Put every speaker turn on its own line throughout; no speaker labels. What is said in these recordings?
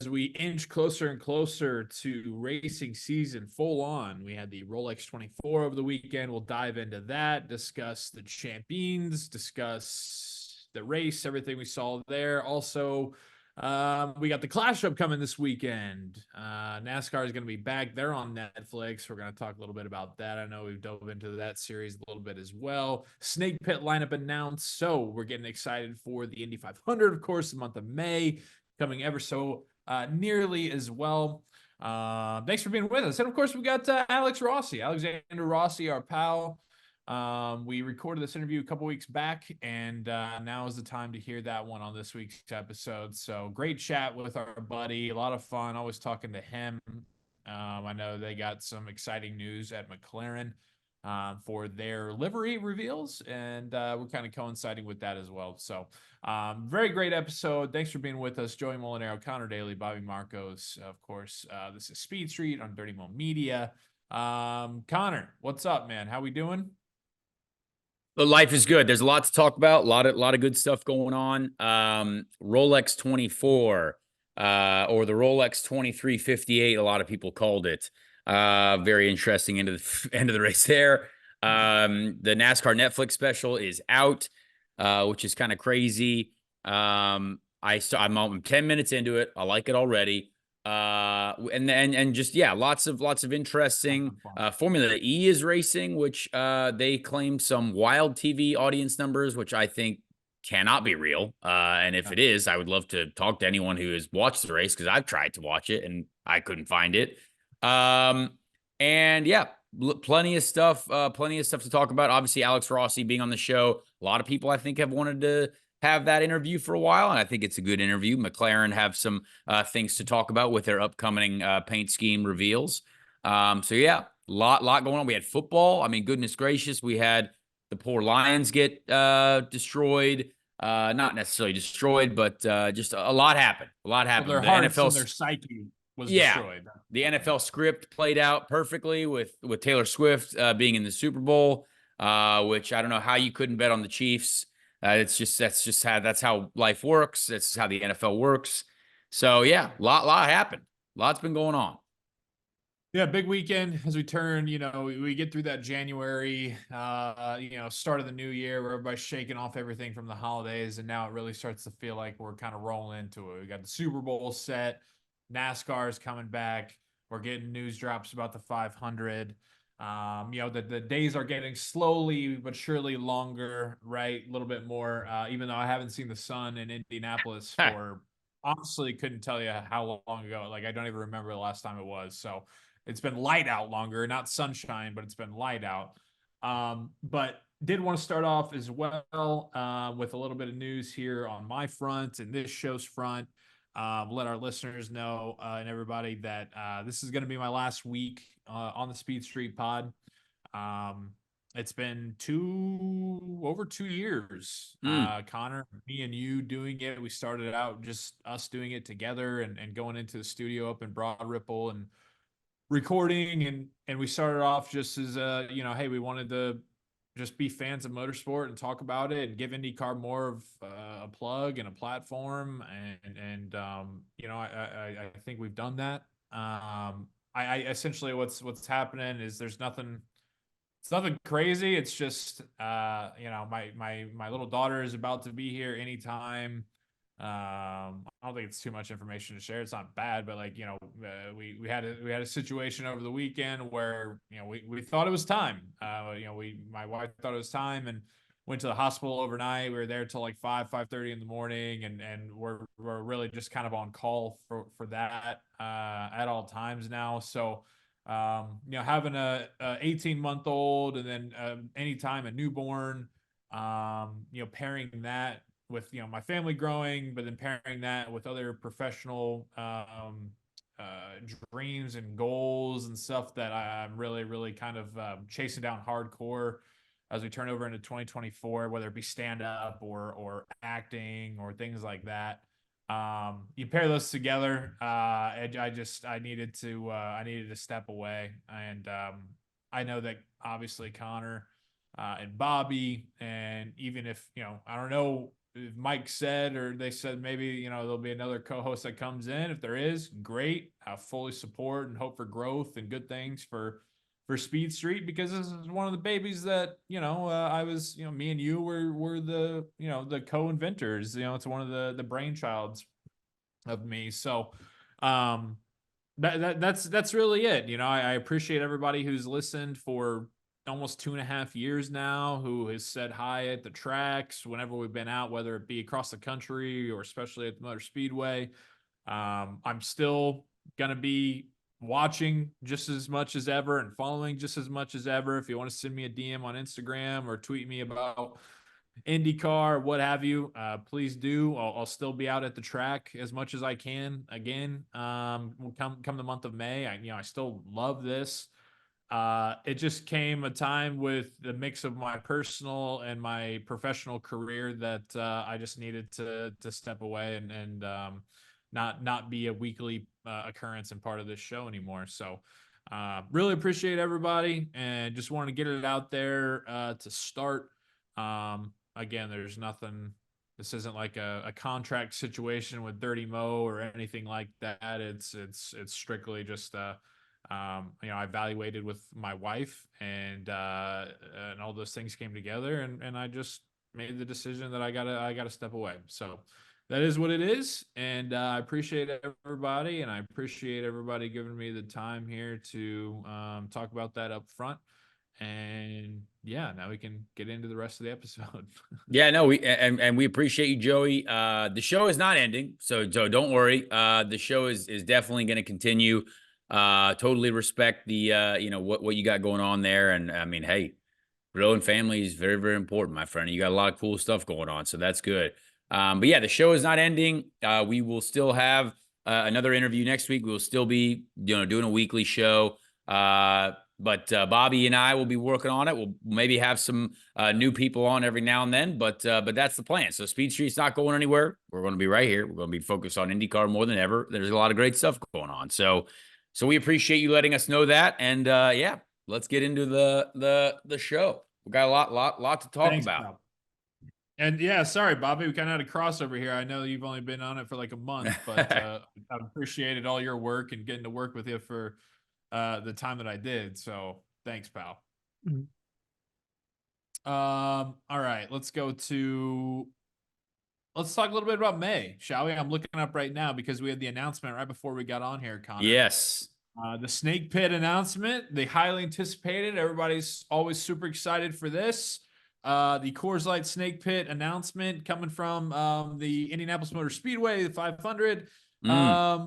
as we inch closer and closer to racing season full on. We had the Rolex 24 over the weekend. We'll dive into that, discuss the champions, discuss the race, everything we saw there. Also, we got the Clash Up coming this weekend. NASCAR is going to be back. They're on Netflix. We're going to talk a little bit about that. I know we've dove into that series a little bit as well. Snake Pit lineup announced. So we're getting excited for the Indy 500, of course, the month of May coming ever so nearly as well. Thanks for being with us. And of course, we got Alex Rossi, Alexander Rossi, our pal. We recorded this interview a couple weeks back, and now is the time to hear that one on this week's episode. So great chat with our buddy, a lot of fun, always talking to him. I know they got some exciting news at McLaren for their livery reveals, and we're kind of coinciding with that as well. So very great episode. Thanks for being with us. Joey Molinaro, Connor Daly, Bobby Marcos, of course. This is Speed Street on Dirty Mo Media. Connor, what's up, man? How we doing?
But life is good. There's a lot to talk about. A lot of good stuff going on. Rolex 24, or the Rolex 2358. A lot of people called it. Very interesting end of the race there. The NASCAR Netflix special is out, which is kind of crazy. I'm 10 minutes into it. I like it already. And just, yeah, lots of interesting. Formula E is racing, which they claim some wild TV audience numbers, which I think cannot be real. And if it is, I would love to talk to anyone who has watched the race, because I've tried to watch it and I couldn't find it. And yeah, plenty of stuff to talk about. Obviously, Alex Rossi being on the show. A lot of people, I think, have wanted to have that interview for a while, and I think it's a good interview. McLaren have some things to talk about with their upcoming paint scheme reveals. So yeah, lot going on. We had football. I mean, goodness gracious, we had the poor Lions get destroyed. Not necessarily destroyed, but just a lot happened. A lot happened.
Well, their hearts and their psyche was destroyed.
The NFL script played out perfectly with Taylor Swift being in the Super Bowl, which I don't know how you couldn't bet on the Chiefs. That's how life works. That's how the NFL works. So yeah, lot happened. Lots been going on.
Yeah, big weekend as we turn, we get through that January, start of the new year where everybody's shaking off everything from the holidays. And now it really starts to feel like we're kind of rolling into it. We got the Super Bowl set. NASCAR is coming back. We're getting news drops about the 500. The days are getting slowly but surely longer, right? A little bit more, even though I haven't seen the sun in Indianapolis for, honestly, couldn't tell you how long ago. Like, I don't even remember the last time it was. So it's been light out longer, not sunshine, but it's been light out. But did want to start off as well with a little bit of news here on my front and this show's front. Let our listeners know and everybody that this is going to be my last week on the Speed Street Pod. It's been over 2 years, Connor, me and you doing it. We started out just us doing it together and going into the studio up in Broad Ripple and recording. And we started off just as, hey, we wanted to just be fans of motorsport and talk about it and give IndyCar more of a plug and a platform. And I think we've done that. I essentially what's happening is it's nothing crazy. It's just, my little daughter is about to be here anytime. I don't think it's too much information to share. It's not bad, but we had a situation over the weekend where we thought it was time. My wife thought it was time and went to the hospital overnight. We were there till like 5:30 in the morning, and we're really just kind of on call for that at all times now. So having a 18-month-old and then anytime a newborn, pairing that with my family growing, but then pairing that with other professional dreams and goals and stuff that I'm really kind of chasing down hardcore as we turn over into 2024, whether it be stand-up or acting or things like that. You pair those together, I needed to step away, and I know that obviously Connor and Bobby, and even if I don't know if Mike said, or they said maybe, you know, there'll be another co-host that comes in. If there is, great. I fully support and hope for growth and good things for Speed Street, because this is one of the babies that, you know, I was, you know, me and you were the, you know, the co-inventors. You know, it's one of the brainchilds of me. So um that's really it. You know, I appreciate everybody who's listened for almost 2.5 years now, who has said hi at the tracks whenever we've been out, whether it be across the country or especially at the Motor Speedway. I'm still gonna be watching just as much as ever and following just as much as ever. If you want to send me a DM on Instagram or tweet me about IndyCar, what have you, please do. I'll still be out at the track as much as I can. Again, come the month of May. I still love this. It just came a time with the mix of my personal and my professional career that I just needed to step away and not be a weekly occurrence and part of this show anymore. So really appreciate everybody, and just wanted to get it out there to start. Again, there's nothing. This isn't like a contract situation with Dirty Mo or anything like that. It's strictly just you know, I evaluated with my wife, and all those things came together, and I just made the decision that I gotta step away. So that is what it is, and I appreciate everybody, and I appreciate everybody giving me the time here to talk about that up front. And yeah, now we can get into the rest of the episode.
Yeah, no, and we appreciate you, Joey. The show is not ending, so don't worry. The show is definitely going to continue. Totally respect the you know, what you got going on there, and I mean, hey, growing family is very, very important, my friend. You got a lot of cool stuff going on, so that's good. But yeah, the show is not ending. We will still have another interview next week. We'll still be, you know, doing a weekly show. But Bobby and I will be working on it. We'll maybe have some new people on every now and then, but that's the plan. So Speed Street's not going anywhere. We're going to be right here. We're going to be focused on IndyCar more than ever. There's a lot of great stuff going on. So we appreciate you letting us know that. And yeah, let's get into the show. We got a lot to talk
Thanks,
about.
Bob. And yeah, sorry, Bobby, we kind of had a crossover here. I know you've only been on it for like a month, but I've appreciated all your work and getting to work with you for the time that I did. So thanks, pal. All right, let's talk a little bit about May, shall we? I'm looking up right now because we had the announcement right before we got on here, Connor.
Yes.
The Snake Pit announcement, the highly anticipated. Everybody's always super excited for this. The Coors Light Snake Pit announcement coming from the Indianapolis Motor Speedway, the 500. I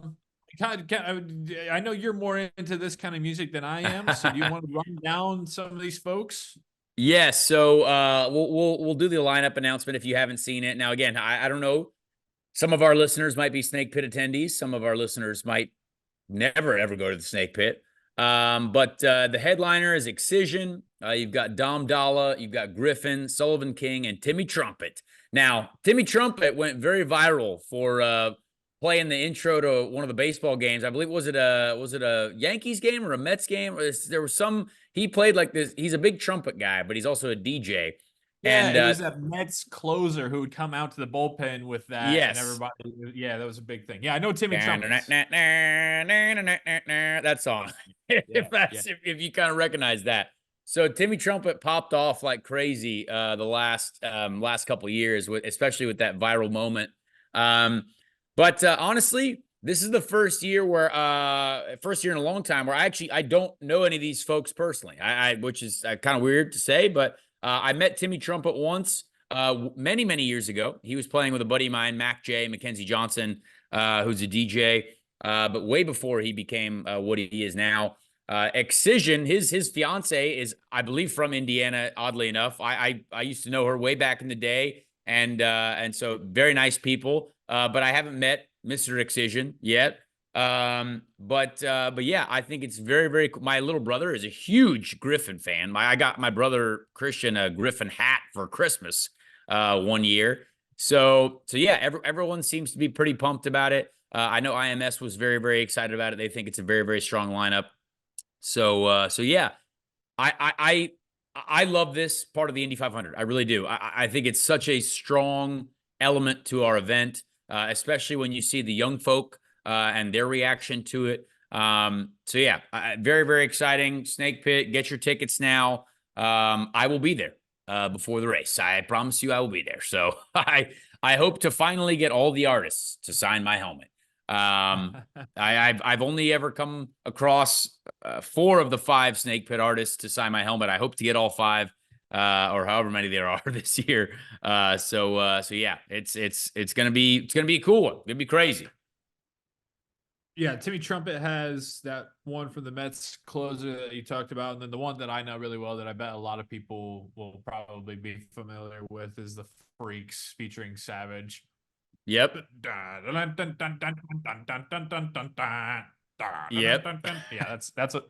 know you're more into this kind of music than I am, so do you want to run down some of these folks?
Yes. So we'll do the lineup announcement if you haven't seen it. Now, again, I don't know. Some of our listeners might be Snake Pit attendees. Some of our listeners might never ever go to the Snake Pit. But the headliner is Excision. You've got Dom Dalla, you've got Griffin, Sullivan King, and Timmy Trumpet. Now, Timmy Trumpet went very viral for playing the intro to one of the baseball games. I believe was it a Yankees game or a Mets game? There was some. He played like this. He's a big trumpet guy, but he's also a DJ.
Yeah,
And
it was that Mets closer who would come out to the bullpen with that, and
yes,
everybody. Yeah, that was a big thing. Yeah, I know Timmy Trumpet.
That song. If you kind of recognize that. So Timmy Trumpet popped off like crazy the last couple of years, especially with that viral moment. But honestly, this is the first year in a long time where I don't know any of these folks personally. Which is kind of weird to say, but I met Timmy Trumpet once many years ago. He was playing with a buddy of mine, Mac J, Mackenzie Johnson, who's a DJ, but way before he became what he is now. Excision, his fiance is, I believe, from Indiana. Oddly enough, I used to know her way back in the day, and so very nice people. But I haven't met Mr. Excision yet. But yeah, I think it's very cool. My little brother is a huge Griffin fan. I got my brother Christian a Griffin hat for Christmas one year. So yeah, everyone seems to be pretty pumped about it. I know IMS was very excited about it. They think it's a very strong lineup. So yeah, I love this part of the Indy 500. I really do. I think it's such a strong element to our event, especially when you see the young folk and their reaction to it. So yeah, very, very exciting. Snake Pit, get your tickets now. I will be there before the race. I promise you I will be there. So I hope to finally get all the artists to sign my helmet. I've only ever come across 4 of the 5 Snake Pit artists to sign my helmet. I hope to get all 5 or however many there are this year. So yeah, it's gonna be a cool one. It's gonna be crazy.
Yeah, Timmy Trumpet has that one from the Mets closer that you talked about, and then the one that I know really well that I bet a lot of people will probably be familiar with is the Freaks featuring Savage.
Yep. Yep.
Yeah, that's what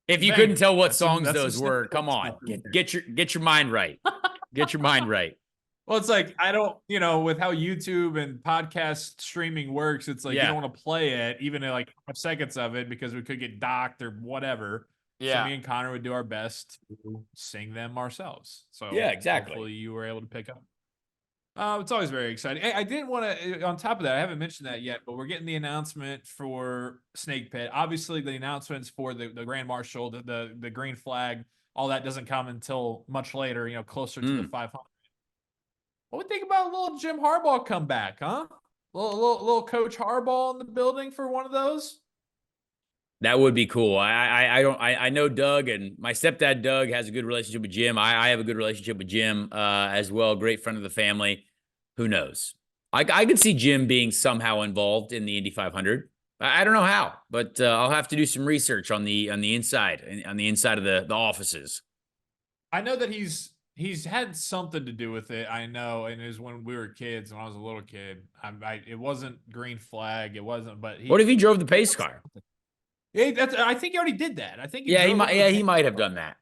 If you couldn't
banger.
tell what
That's some
songs those
Snake
were,
Pit
come on,
stuff right there.
get your mind right. Get your mind right.
Well, it's like I don't, with how YouTube and podcast streaming works, it's like you
Yeah.
don't want to play it, even in like 5 seconds of it, because we could get docked or whatever. So
Yeah.
me and Connor would do our best to sing them ourselves. So
Yeah, exactly.
hopefully you were able to pick up. It's always very exciting. Hey, I didn't want to, on top of that, I haven't mentioned that yet, but we're getting the announcement for Snake Pit. Obviously, the announcements for the Grand Marshal, the green flag, all that doesn't come until much later, closer to the 500. What would you think about a little Jim Harbaugh comeback, huh? Little Coach Harbaugh in the building for one of those.
That would be cool. I know Doug, and my stepdad Doug has a good relationship with Jim. I have a good relationship with Jim as well. Great friend of the family. Who knows? I could see Jim being somehow involved in the Indy 500. I don't know how, but I'll have to do some research on the inside of the offices.
I know that he's had something to do with it. I know, and it was when we were kids. When I was a little kid, it wasn't green flag. It wasn't, but
What if he drove the pace car?
Yeah, I think he already did that. I think
Yeah, he
drove
might.
it
Yeah, he might have done that.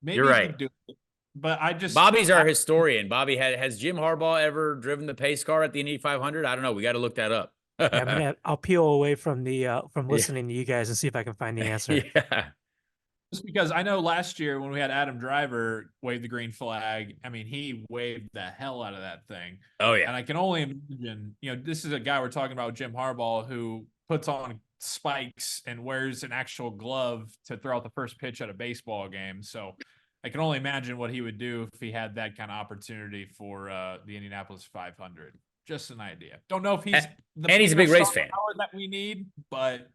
You're
Maybe he
right.
could do it, but I just
Bobby's our historian. Bobby, has Jim Harbaugh ever driven the pace car at the Indy 500? I don't know. We got to look that up.
Yeah, I'll peel away from the from
Yeah.
listening to you guys and see if I can find the answer.
Yeah.
just because I know last year when we had Adam Driver wave the green flag, I mean, he waved the hell out of that thing.
Oh
And
yeah.
I can only imagine, this is a guy we're talking about, Jim Harbaugh, who puts on spikes and wears an actual glove to throw out the first pitch at a baseball game. So I can only imagine what he would do if he had that kind of opportunity for the Indianapolis 500. Just an idea. Don't know if he's
And he's a big race fan.
power that we need, but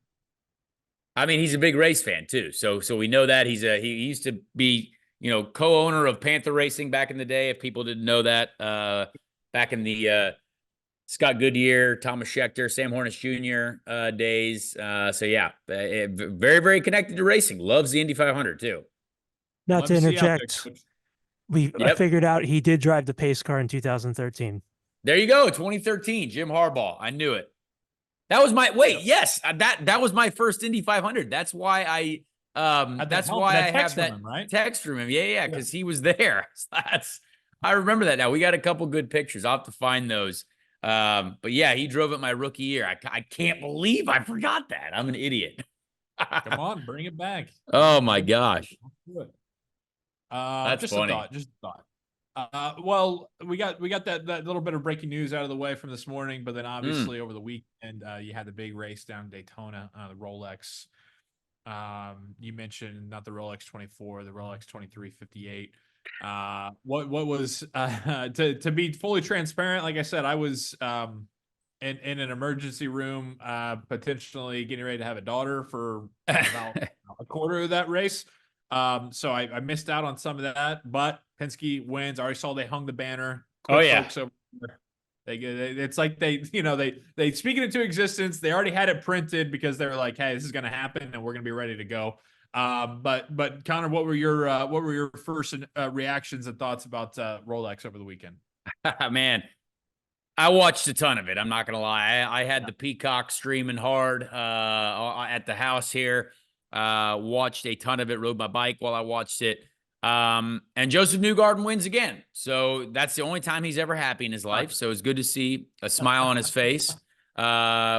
I mean, he's a big race fan too. So we know that he used to be, co-owner of Panther Racing back in the day. If people didn't know that, back in the Scott Goodyear, Thomas Schechter, Sam Hornish Jr. Days. So yeah, very, very connected to racing. Loves the Indy 500 too.
Not
love
to
see you out there,
interject,
Coach.
I figured out he did drive the pace car in 2013.
There you go, 2013, Jim Harbaugh. I knew it. That was my yes. That was my first Indy 500. That's why I that's why I have that text from him. Yeah, because he was there. I remember that now. We got a couple good pictures. I'll have to find those. But yeah, he drove it my rookie year. I can't believe I forgot that. I'm an idiot.
Come on, bring it back.
Oh my gosh.
That's
just
funny.
A thought.
Just a thought. Well, we got that little bit of breaking news out of the way from this morning, but then obviously over the weekend, you had the big race down in Daytona, the Rolex. You mentioned not the Rolex 24, the Rolex 2358. What was to be fully transparent? Like I said, I was in an emergency room, potentially getting ready to have a daughter for about a quarter of that race. So I missed out on some of that, but Penske wins. I already saw they hung the banner.
Oh yeah.
Folks over there. It's like they speak it into existence. They already had it printed because they were like, hey, this is going to happen and we're going to be ready to go. But Connor, what were your first reactions and thoughts about Rolex over the weekend?
Man, I watched a ton of it. I'm not going to lie. I had the Peacock streaming hard at the house here. Watched a ton of it, rode my bike while I watched it. And Joseph Newgarden wins again. So that's the only time he's ever happy in his life. So it's good to see a smile on his face,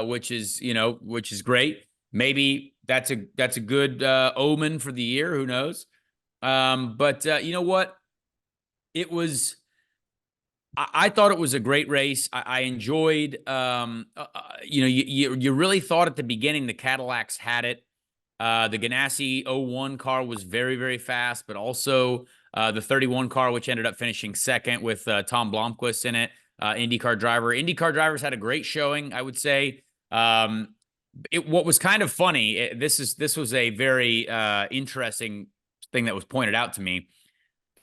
which is great. Maybe that's a good omen for the year. Who knows? But you know what? It was I thought it was a great race. I enjoyed, you know, you really thought at the beginning the Cadillacs had it. The Ganassi 01 car was very, very fast, but also the 31 car, which ended up finishing second with Tom Blomqvist in it, IndyCar driver. IndyCar drivers had a great showing, I would say. What was kind of funny, this was a very interesting thing that was pointed out to me.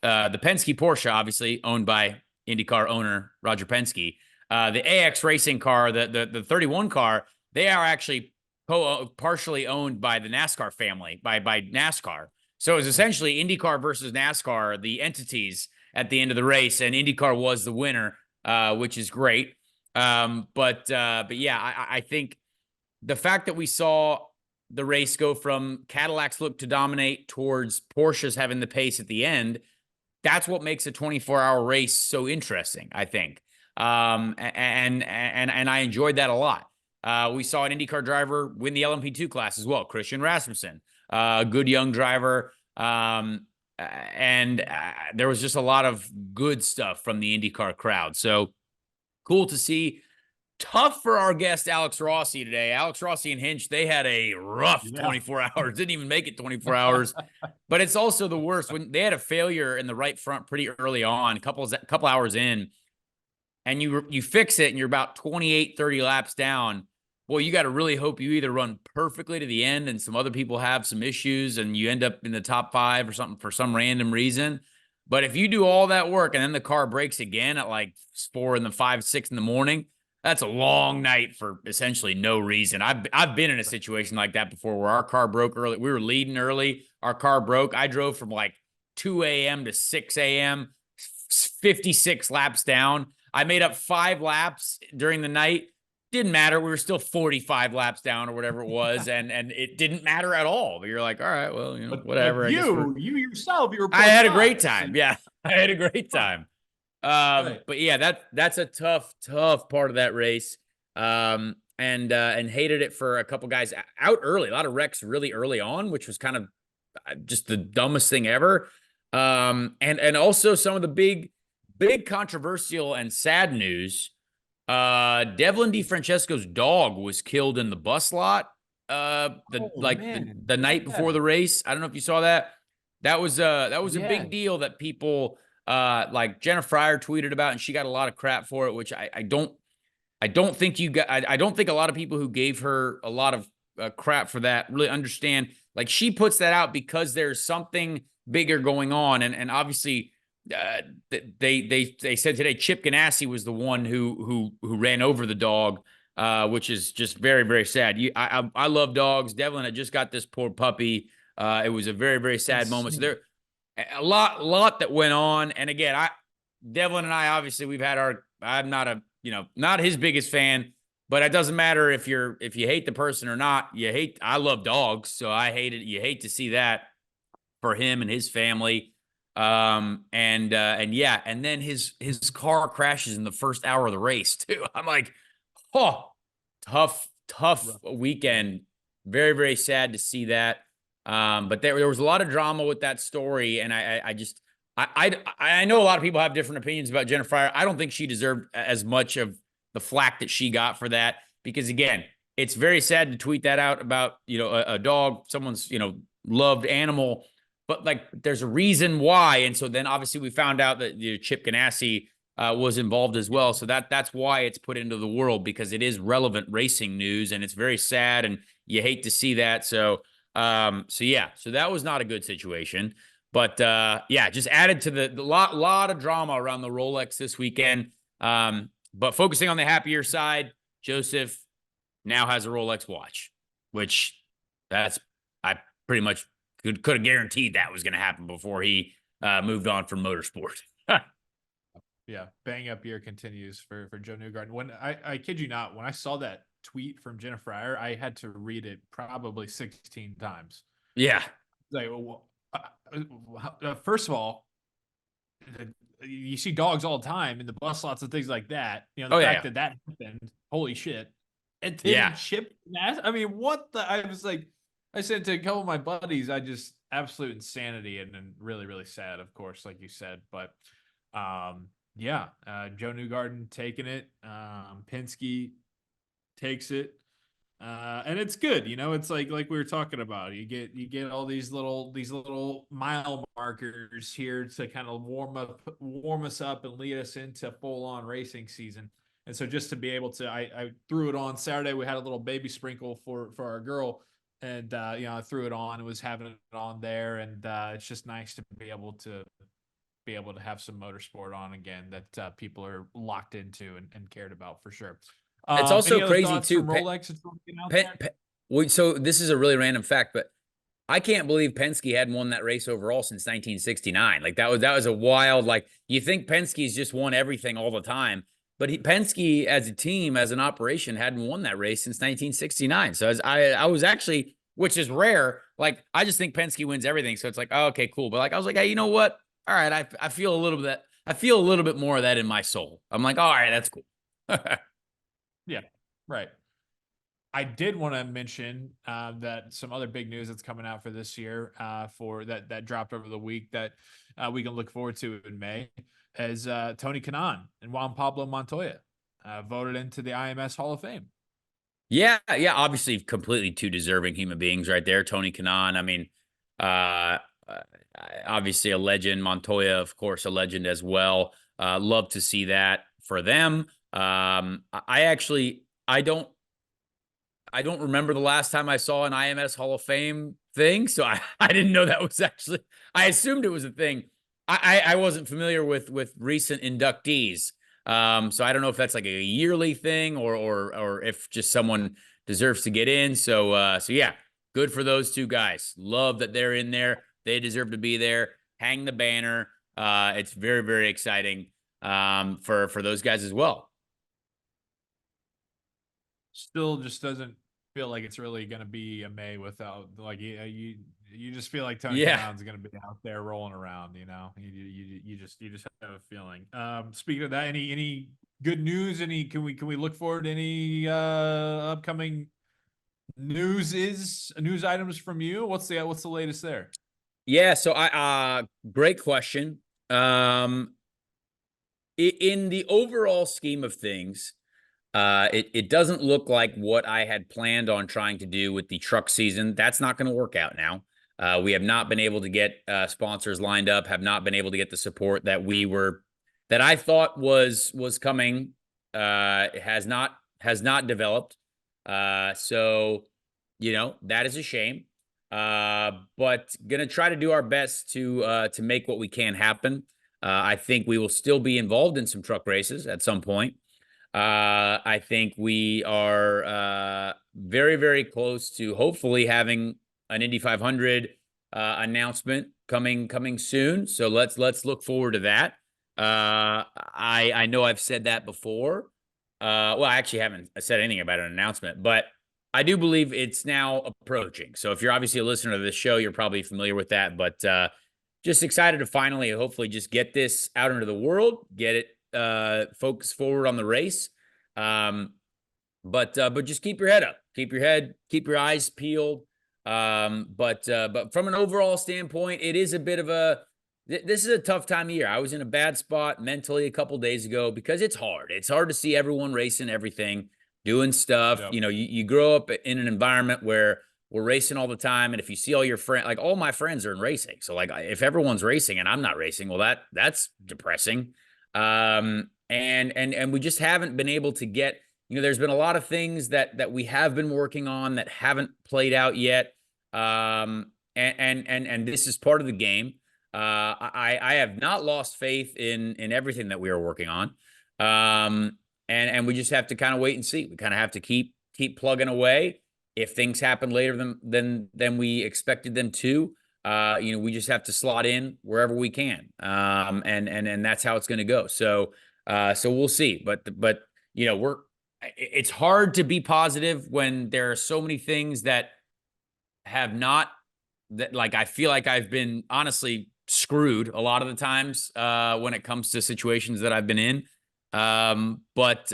The Penske Porsche, obviously owned by IndyCar owner Roger Penske. The AX Racing car, the 31 car, they are actually partially owned by the NASCAR family, by NASCAR. So it was essentially IndyCar versus NASCAR, the entities at the end of the race, and IndyCar was the winner, which is great. But yeah, I think the fact that we saw the race go from Cadillacs look to dominate towards Porsches having the pace at the end, that's what makes a 24-hour race so interesting, I think. And I enjoyed that a lot. We saw an IndyCar driver win the LMP2 class as well, Christian Rasmussen, a good young driver. And there was just a lot of good stuff from the IndyCar crowd. So cool to see. Tough for our guest, Alex Rossi, today. Alex Rossi and Hinch, they had a rough 24 hours. Didn't even make it 24 hours. But it's also the worst. When they had a failure in the right front pretty early on, a couple hours in, and you fix it and you're about 28, 30 laps down, well, you got to really hope you either run perfectly to the end and some other people have some issues and you end up in the top 5 or something for some random reason. But if you do all that work and then the car breaks again at like 4 in the 5, 6 in the morning, that's a long night for essentially no reason. I've been in a situation like that before where our car broke early. We were leading early. Our car broke. I drove from like 2 a.m. to 6 a.m., 56 laps down. I made up 5 laps during the night. Didn't matter. We were still 45 laps down or whatever it was. And it didn't matter at all. But you're like, all right, well, you know, whatever.
But you yourself, you were.
I had a great time. Yeah, I had a great time.
Right.
But yeah, that's a tough part of that race. And hated it for a couple guys out early. A lot of wrecks really early on, which was kind of just the dumbest thing ever. And also some of the big controversial and sad news. Devlin DeFrancesco's dog was killed in the bus lot. The night before the race. I don't know if you saw that. That was a big deal that people like Jenna Fryer tweeted about, and she got a lot of crap for it, which I don't think I don't think a lot of people who gave her a lot of crap for that really understand. Like, she puts that out because there's something bigger going on, and obviously they said today Chip Ganassi was the one who ran over the dog, which is just very, very sad. I love dogs. Devlin had just got this poor puppy. It was a very, very sad moment. So there a lot that went on. And again, Devlin and I, obviously we've had I'm not his biggest fan, but it doesn't matter if you hate the person or not. I love dogs. So I hate it. You hate to see that for him and his family. And then his car crashes in the first hour of the race too. I'm like, oh, tough weekend. Very, very sad to see that. But there was a lot of drama with that story, and I know a lot of people have different opinions about Jenna Fryer. I don't think she deserved as much of the flack that she got for that, because again, it's very sad to tweet that out about, a dog, someone's, loved animal, but like there's a reason why. And so then obviously we found out that Chip Ganassi was involved as well. So that's why it's put into the world, because it is relevant racing news, and it's very sad, and you hate to see that. So that was not a good situation, but just added to the lot of drama around the Rolex this weekend. But focusing on the happier side, Joseph now has a Rolex watch, which I pretty much could have guaranteed that was going to happen before he moved on from motorsport.
Yeah, bang up year continues for Joe Newgarden. When I kid you not, when I saw that tweet from Jenna Fryer, I had to read it probably 16 times.
Yeah.
Like, first of all, you see dogs all the time in the bus lots and things like that. The fact that happened, holy shit. And then Chip, I mean, what the? I was like, I said to a couple of my buddies, absolute insanity, and really, really sad, of course, like you said. But Yeah, Joe Newgarden taking it. Penske takes it. And it's good, it's like we were talking about. You get all these little mile markers here to kind of warm us up and lead us into full on racing season. And so just to be able to, I threw it on Saturday. We had a little baby sprinkle for our girl, and I threw it on and was having it on there, and it's just nice to be able to have some motorsport on again that people are locked into and cared about for sure.
It's also
Any other
crazy
thoughts
too.
from Rolex that's looking out
Pen,
there?
Pen, so this is a really random fact, but I can't believe Penske hadn't won that race overall since 1969. Like that was a wild. Like you think Penske's just won everything all the time, but Penske as a team, as an operation, hadn't won that race since 1969. So I was actually, which is rare. Like I just think Penske wins everything. So it's like, oh, okay, cool. But like I was like, hey, you know what? All right, I feel a little bit. I feel a little bit more of that in my soul. I'm like, all right, that's cool.
Yeah, right. I did want to mention that some other big news that's coming out for this year, for that dropped over the week that we can look forward to in May, is Tony Kanaan and Juan Pablo Montoya voted into the IMS Hall of Fame.
Yeah, yeah, obviously completely two deserving human beings right there. Tony Kanaan, I mean, uh, uh, obviously a legend. Montoya, of course, a legend as well. Love to see that for them. I actually, I don't remember the last time I saw an IMS Hall of Fame thing, so I didn't know that was actually. I assumed it was a thing. I wasn't familiar with recent inductees, so I don't know if that's like a yearly thing or if just someone deserves to get in. So yeah, good for those two guys. Love that they're in there. They deserve to be there. Hang the banner. It's very very exciting for those guys as well.
Still just doesn't feel like it's really going to be a May without, like, you just feel like Tony
Yeah.
Kanaan's going to be out there rolling around. You just have a feeling. Speaking of that, any good news? Can we look forward to any upcoming news items from you? What's the latest there?
Yeah, so great question. In the overall scheme of things, it doesn't look like what I had planned on trying to do with the truck season. That's not going to work out now. We have not been able to get sponsors lined up, have not been able to get the support that I thought was coming. Has not developed. So that is a shame. But gonna try to do our best to make what we can happen. I think we will still be involved in some truck races at some point. I think we are very, very close to hopefully having an Indy 500 announcement coming soon. So let's look forward to that. I know I've said that before. Well, I actually haven't said anything about an announcement, but I do believe it's now approaching. So if you're obviously a listener to this show, you're probably familiar with that. But just excited to finally, hopefully, just get this out into the world, get it focus forward on the race. But just keep your head up, keep your eyes peeled. But from an overall standpoint, it is a bit of this is a tough time of year. I was in a bad spot mentally a couple days ago because it's hard. It's hard to see everyone racing everything, doing stuff.
Yep.
You grow up in an environment where we're racing all the time, and if you see all your friends, like all my friends are in racing, so like if everyone's racing and I'm not racing, well that's depressing. And we just haven't been able to get, there's been a lot of things that we have been working on that haven't played out yet. And this is part of the game. I have not lost faith in everything that we are working on. And we just have to kind of wait and see. We kind of have to keep plugging away. If things happen later than we expected them to, we just have to slot in wherever we can. And that's how it's going to go. So we'll see. But it's hard to be positive when there are so many things that have not, that like I feel like I've been honestly screwed a lot of the times when it comes to situations that I've been in. But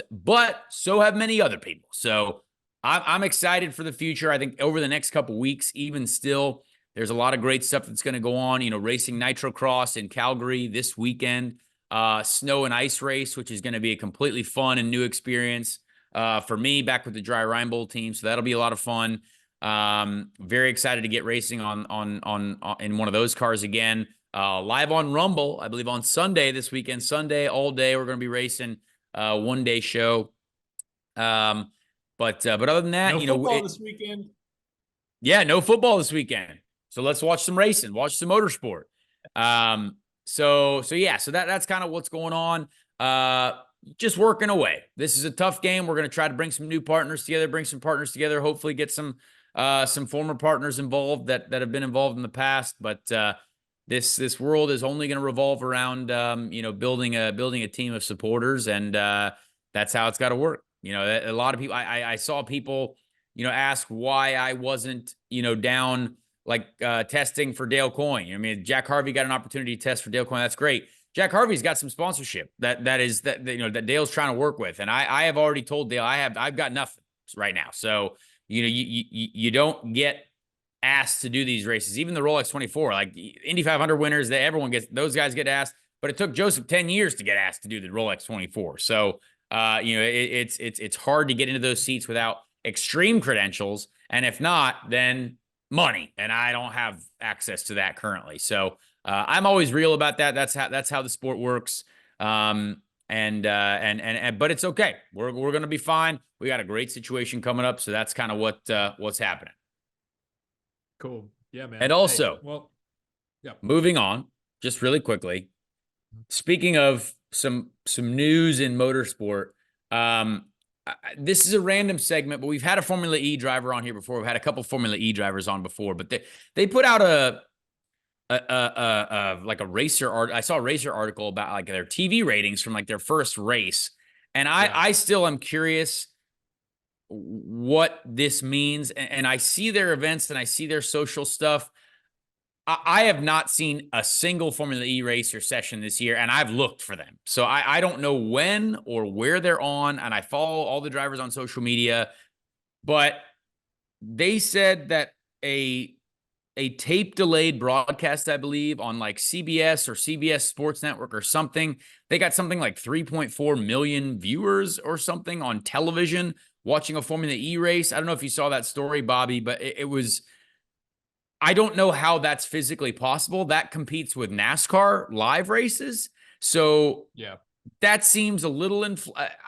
so have many other people. So I'm excited for the future. I think over the next couple weeks, even still, there's a lot of great stuff that's going to go on. Racing Nitro Cross in Calgary this weekend. snow and ice race, which is going to be a completely fun and new experience for me back with the Dry Rhine Bowl team. So that'll be a lot of fun. Very excited to get racing on in one of those cars again. Live on Rumble, I believe on Sunday this weekend. Sunday all day we're going to be racing. One day show. But other than that,
No football this weekend.
Yeah, no football this weekend. So let's watch some racing, watch some motorsport. So that's kind of what's going on. Just working away. This is a tough game. We're going to try to bring some new partners together, bring some partners together, hopefully get some former partners involved that have been involved in the past. But this world is only going to revolve around building a team of supporters, and that's how it's got to work. A lot of people. I saw people ask why I wasn't down testing for Dale Coyne. I mean, Jack Harvey got an opportunity to test for Dale Coyne. That's great. Jack Harvey's got some sponsorship that Dale's trying to work with, and I have already told Dale I've got nothing right now. So you don't get asked to do these races. Even the Rolex 24, like Indy 500 winners, those guys get asked, but it took Joseph 10 years to get asked to do the Rolex 24. So it's hard to get into those seats without extreme credentials, and if not, then money, and I don't have access to that currently. So I'm always real about that. That's how the sport works. But it's okay. We're going to be fine. We got a great situation coming up, so that's kind of what's happening.
Cool. Yeah, man.
And also, moving on, just really quickly. Speaking of some news in motorsport, this is a random segment, but we've had a Formula E driver on here before. We've had a couple Formula E drivers on before, but they put out a racer art. I saw a racer article about like their TV ratings from like their first race, and I still am curious what this means. And I see their events and I see their social stuff. I have not seen a single Formula E race or session this year, and I've looked for them. So I don't know when or where they're on, and I follow all the drivers on social media. But they said that a tape-delayed broadcast, I believe, on like CBS or CBS Sports Network or something, they got something like 3.4 million viewers or something on television watching a Formula E race. I don't know if you saw that story, Bobby, but it was... I don't know how that's physically possible. That competes with NASCAR live races. So that seems a little,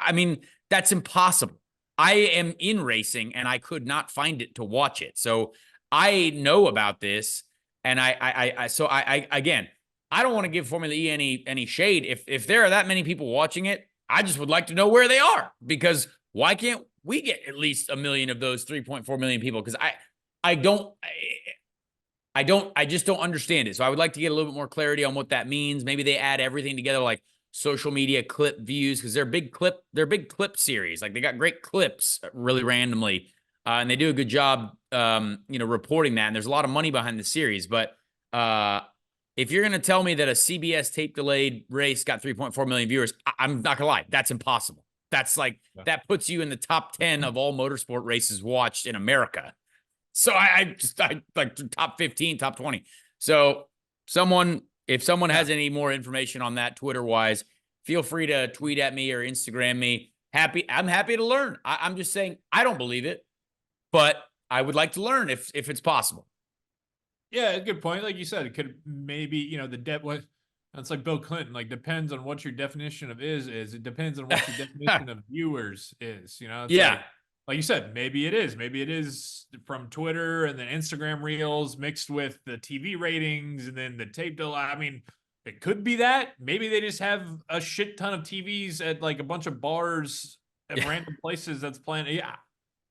I mean, that's impossible. I am in racing and I could not find it to watch it. So I know about this. And again, I don't want to give Formula E any shade. If there are that many people watching it, I just would like to know where they are, because why can't we get at least a million of those 3.4 million people? Because I just don't understand it. So I would like to get a little bit more clarity on what that means. Maybe they add everything together, like social media clip views, because they're big clip series. Like they got great clips really randomly. And they do a good job, reporting that. And there's a lot of money behind the series. But if you're going to tell me that a CBS tape delayed race got 3.4 million viewers, I'm not gonna lie. That's impossible. That's that puts you in the top 10 of all motorsport races watched in America. So I like top 15, top 20. So if someone has any more information on that Twitter wise, feel free to tweet at me or Instagram me. I'm happy to learn. I'm just saying, I don't believe it, but I would like to learn if it's possible.
Yeah, good point. Like you said, it could maybe, it's like Bill Clinton, like depends on what your definition of is. It depends on what your definition of viewers is, It's like you said, maybe it is. Maybe it is from Twitter and then Instagram Reels mixed with the TV ratings and then the tape delay. I mean, it could be that. Maybe they just have a shit ton of TVs at like a bunch of bars at random places that's playing. Yeah,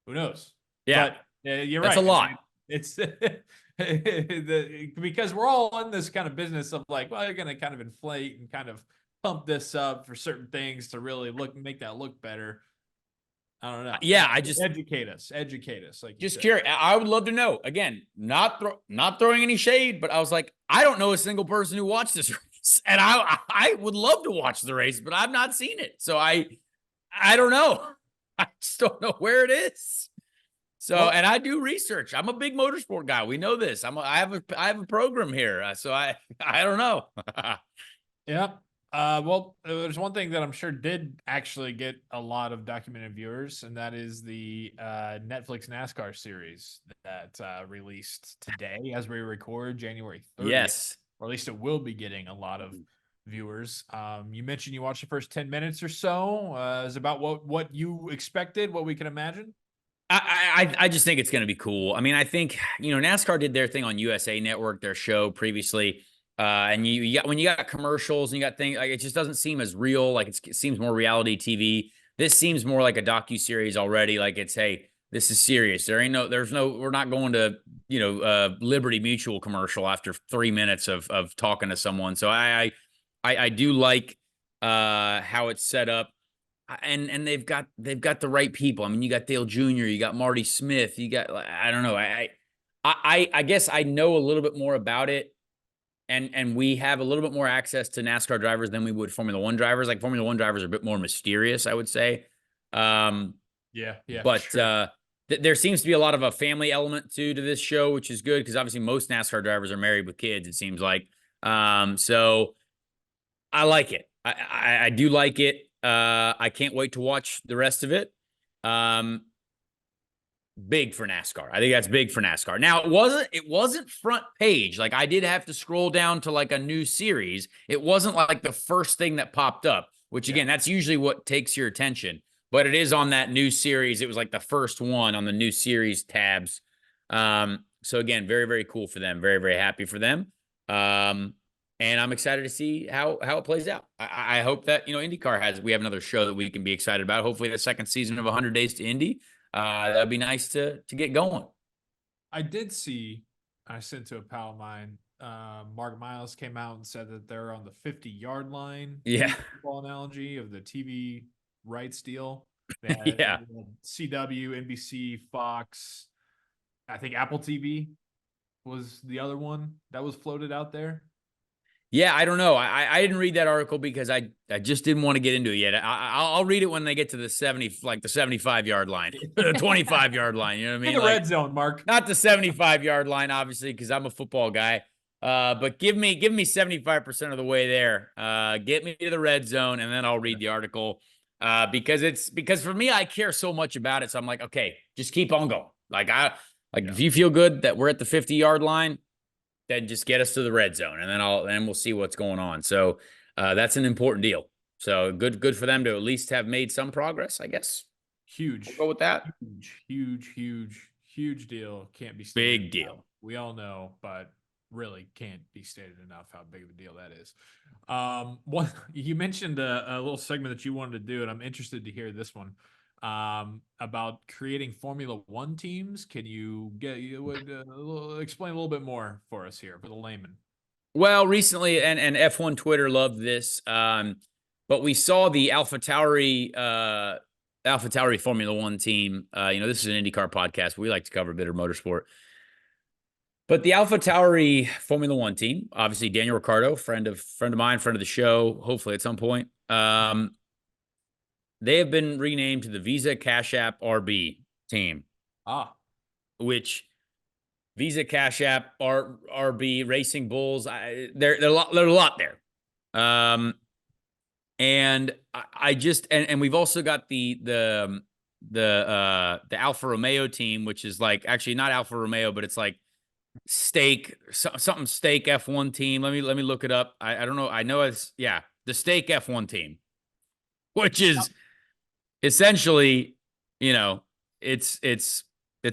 who knows?
Yeah,
but you're
that's
right.
a lot.
It's because we're all in this kind of business of like, well, you're going to kind of inflate and kind of pump this up for certain things to really make that look better. I don't know.
Yeah,
educate us. Like
just curious. I would love to know. Again, not throwing any shade, but I was like, I don't know a single person who watched this race, and I would love to watch the race, but I've not seen it, so I don't know. I just don't know where it is. So, and I do research. I'm a big motorsport guy. We know this. I have a program here, so I don't know.
Yeah. Well, there's one thing that I'm sure did actually get a lot of documented viewers, and that is the Netflix NASCAR series that released today as we record, January 30th,
Yes.
or at least it will be getting a lot of viewers. You mentioned you watched the first 10 minutes or so. Is about what you expected, what we can imagine.
I just think it's going to be cool. I mean, I think, NASCAR did their thing on USA Network, their show previously. And you got, when you got commercials and you got things, like, it just doesn't seem as real. Like it seems more reality TV. This seems more like a docu-series already. Like it's, hey, this is serious. We're not going to, Liberty Mutual commercial after 3 minutes of talking to someone. So I do like how it's set up. And they've got the right people. I mean, you got Dale Jr., you got Marty Smith, you got, I don't know. I guess I know a little bit more about it, and we have a little bit more access to NASCAR drivers than we would Formula One drivers. Like Formula One drivers are a bit more mysterious, I would say.
Yeah,
but
sure.
There seems to be a lot of a family element to this show, which is good because obviously most NASCAR drivers are married with kids, it seems like. So I like it. I do like it. I can't wait to watch the rest of it. Big for NASCAR. I think that's big for NASCAR. Now it wasn't front page. Like I did have to scroll down to like a new series. It wasn't like the first thing that popped up, which again, that's usually what takes your attention. But it is on that new series. It was like the first one on the new series tabs. So again, very, very cool for them. Very, very happy for them. And I'm excited to see how it plays out. I hope that, IndyCar we have another show that we can be excited about. Hopefully the second season of 100 Days to Indy. That'd be nice to get going.
I did see, I sent to a pal of mine, Mark Miles came out and said that they're on the 50-yard line.
Yeah.
Football analogy of the TV rights deal. They had,
Yeah.
CW, NBC, Fox, I think Apple TV was the other one that was floated out there.
Yeah, I don't know. I didn't read that article because I just didn't want to get into it yet. I'll read it when they get to the 75-yard line, the 25-yard line. You know what I mean?
In the red zone, Mark.
Not the 75-yard line, obviously, because I'm a football guy. But give me 75% of the way there. Get me to the red zone, and then I'll read the article. Because for me, I care so much about it. So I'm like, okay, just keep on going. If you feel good that we're at the 50-yard line, then just get us to the red zone, and then we'll see what's going on. So that's an important deal. So good for them to at least have made some progress, I guess.
Huge.
We'll go with that.
Huge deal. Can't be stated.
Big deal.
We all know, but really can't be stated enough how big of a deal that is. You mentioned a little segment that you wanted to do, and I'm interested to hear this one. About creating Formula One teams. Can you explain a little bit more for us here for the layman?
Well, recently, and F1 Twitter loved this, but we saw the AlphaTauri Formula One team. This is an IndyCar podcast. We like to cover a bit of motorsport. But the AlphaTauri Formula One team, obviously Daniel Ricciardo, friend of mine, friend of the show, hopefully at some point. They have been renamed to the Visa Cash App RB team. Which Visa Cash App RB Racing Bulls, they're a lot there. And I just and we've also got the Alfa Romeo team, which is like actually not Alfa Romeo, but it's like something stake F1 team. Let me look it up. I don't know. I know it's the stake F1 team, which is essentially, it's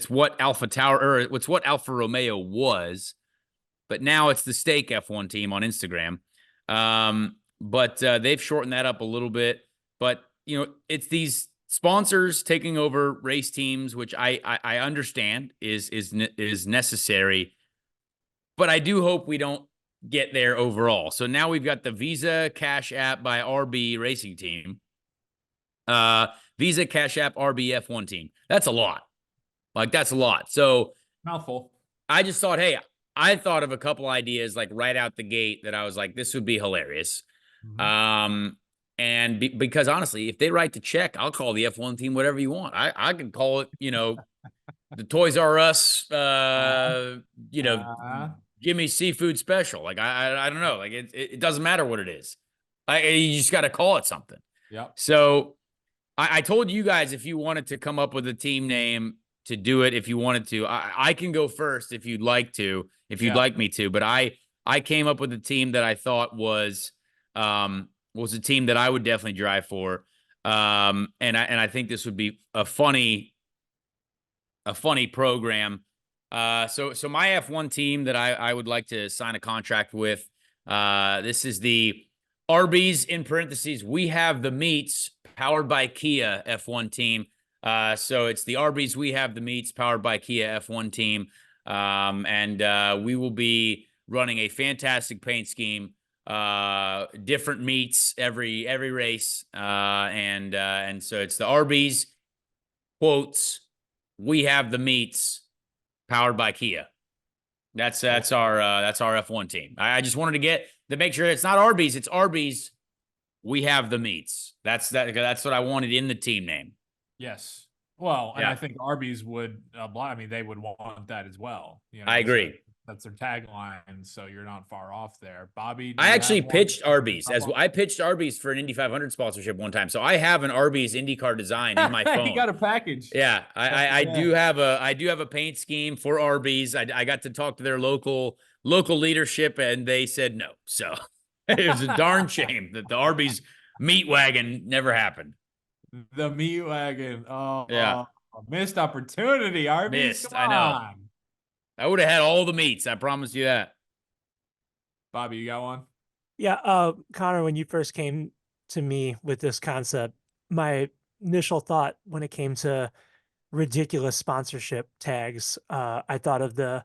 what AlphaTauri, or it's what Alfa Romeo was, but now it's the stake F1 team on Instagram. But they've shortened that up a little bit. But it's these sponsors taking over race teams, which I understand is necessary, but I do hope we don't get there overall. So now we've got the Visa Cash App by RB Racing Team. Visa Cash App RB F1 team. That's a lot. That's a lot. So
mouthful.
I just thought, hey, I thought of a couple ideas like right out the gate that I was like, this would be hilarious. And because honestly, if they write the check, I'll call the F1 team whatever you want. I could call it, the Toys R Us, Jimmy's Seafood Special. I don't know. It doesn't matter what it is. You just got to call it something.
Yep.
So I told you guys if you wanted to come up with a team name to do it, if you wanted to, I can go first if you'd like to, if you'd like me to. But I came up with a team that I thought was a team that I would definitely drive for. And I think this would be a funny program. So my F1 team that I would like to sign a contract with, this is the Arby's in parentheses. We have the meats powered by Kia F1 team. So it's the Arby's We Have the Meats powered by Kia F1 team. And we will be running a fantastic paint scheme, different meats every race. And so it's the Arby's quotes, We Have the Meats powered by Kia. That's our F1 team. I just wanted to make sure it's not Arby's, it's Arby's We Have the Meats. That's what I wanted in the team name.
Yes. Well, and I think Arby's would they would want that as well.
I agree.
So that's their tagline, so you're not far off there. Bobby,
I actually pitched Arby's I pitched Arby's for an Indy 500 sponsorship one time. So I have an Arby's IndyCar design in my phone.
You got a package.
Yeah, I do have a paint scheme for Arby's. I got to talk to their local leadership, and they said no. So it was a darn shame that the Arby's meat wagon never happened.
The meat wagon. Oh,
yeah.
Missed opportunity, Arby's.
Missed. I know. I would have had all the meats. I promise you that.
Bobby, you got one?
Yeah. Connor, when you first came to me with this concept, my initial thought when it came to ridiculous sponsorship tags, I thought of the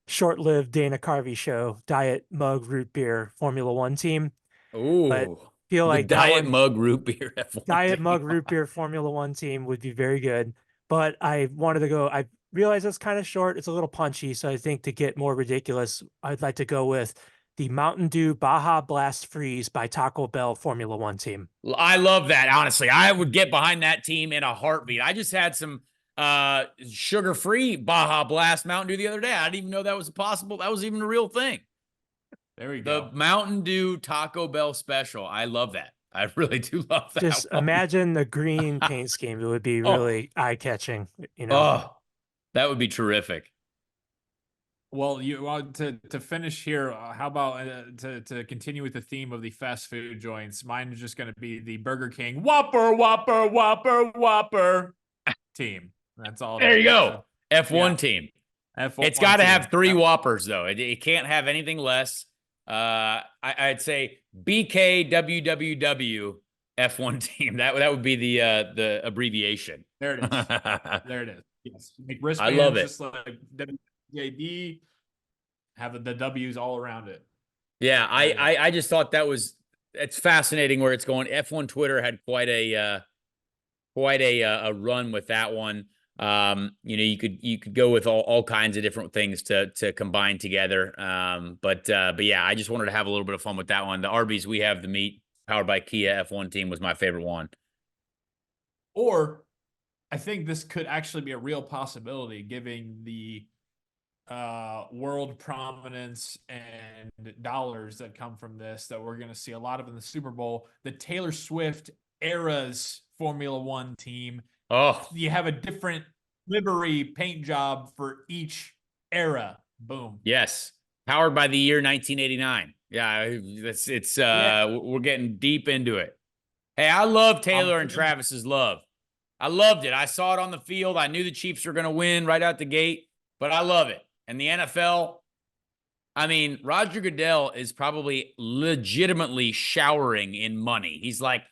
short-lived Dana Carvey show, Diet Mug Root Beer Formula One team.
Ooh.
But feel like
Diet Mug Root Beer F1
Diet
team.
Mug Root Beer Formula One team would be very good. But I wanted to go, I realize it's kind of short. It's a little punchy. So I think to get more ridiculous, I'd like to go with the Mountain Dew Baja Blast Freeze by Taco Bell Formula One team.
I love that. Honestly, I would get behind that team in a heartbeat. I just had some sugar-free Baja Blast Mountain Dew the other day. I didn't even know that was possible. That was even a real thing.
There we go.
The Mountain Dew Taco Bell special. I love that. I really do love that.
Just imagine the green paint scheme. It would be really eye-catching,
Oh, that would be terrific.
Well, you want to finish here. How about to continue with the theme of the fast food joints? Mine is just going to be the Burger King Whopper, Whopper, Whopper, Whopper team. That's all.
There you go. F1 team.
F1
it's got to have 3 Whoppers, though. It can't have anything less. I'd say BKWWW F1 team. That would be the abbreviation.
There it is. There it is. Yes. Make
I love it.
Just like WJD, have the W's all around it.
Yeah, I just thought it's fascinating where it's going. F1 Twitter had quite a run with that one. You could go with all kinds of different things to combine together. But yeah, I just wanted to have a little bit of fun with that one. The Arby's We Have the Meat powered by Kia F1 team was my favorite one.
Or I think this could actually be a real possibility, given the world prominence and dollars that come from this, that we're going to see a lot of in the Super Bowl. The Taylor Swift era's Formula One team.
Oh,
you have a different livery paint job for each era. Boom.
Yes. Powered by the year 1989. Yeah, we're getting deep into it. Hey, I love Taylor and Travis's love. I loved it. I saw it on the field. I knew the Chiefs were going to win right out the gate, but I love it. And the NFL, I mean, Roger Goodell is probably legitimately showering in money. He's like,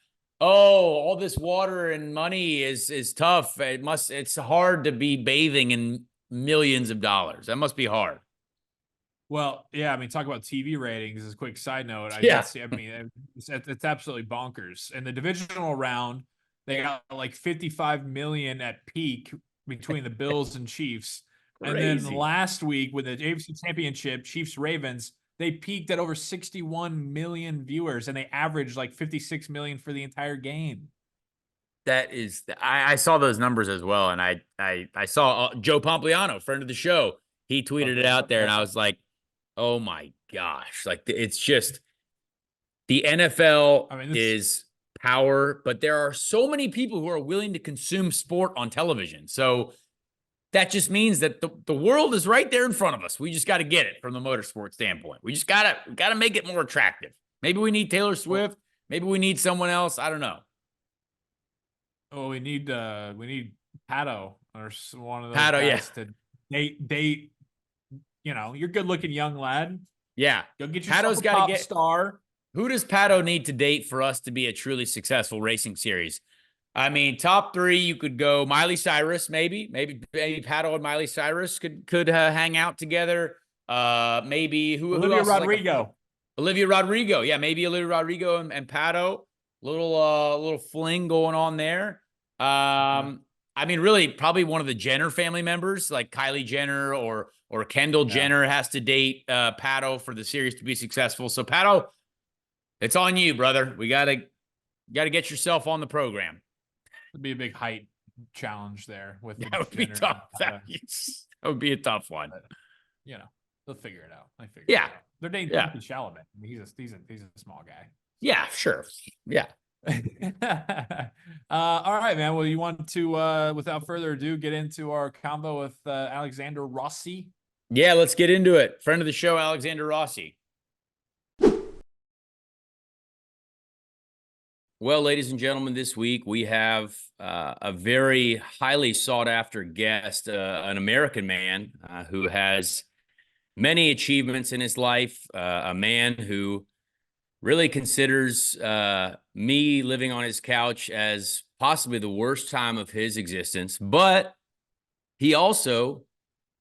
oh, all this water and money is tough. It's hard to be bathing in millions of dollars. That must be hard.
Well, yeah, I mean, talk about TV ratings as a quick side note. It's absolutely bonkers. In the divisional round, they got like 55 million at peak between the Bills and Chiefs. Crazy. And then last week with the AFC Championship, Chiefs-Ravens, they peaked at over 61 million viewers, and they averaged like 56 million for the entire game.
That is, I saw those numbers as well, and I saw Joe Pompliano, friend of the show, he tweeted it out there, and I was like, oh my gosh, like it's just, The NFL
I mean,
is power, but there are so many people who are willing to consume sport on television. So that just means that the world is right there in front of us. We just got to get it from the motorsport standpoint. We just gotta make it more attractive. Maybe we need Taylor Swift. Maybe we need someone else. I don't know.
oh, we need Pato or one of those
Pato, yeah.
guys to date. You know, you're good looking young lad.
Yeah.
Go get yourself
Pato's
a
got to
pop
get.
star.
Who does Pato need to date for us to be a truly successful racing series? I mean, top three, you could go Miley Cyrus, maybe Pato and Miley Cyrus could hang out together. Maybe who
Olivia
else?
Rodrigo.
Olivia Rodrigo, yeah, maybe Olivia Rodrigo and Pato, little fling going on there. I mean, really, probably one of the Jenner family members, like Kylie Jenner or Kendall Jenner, has to date Pato for the series to be successful. So Pato, it's on you, brother. We gotta get yourself on the program.
It'd be a big height challenge there with
That would be tough. That would be a tough one.
But, you know, they'll figure it out.
Yeah.
It out. They're dating Timothy Chalamet. I mean, he's a small guy.
Yeah, sure. Yeah.
All right, man. Well, you want to, without further ado, get into our combo with Alexander Rossi?
Yeah, let's get into it. Friend of the show, Alexander Rossi. Well, ladies and gentlemen, this week we have a very highly sought after guest, an American man who has many achievements in his life, a man who really considers me living on his couch as possibly the worst time of his existence. But he also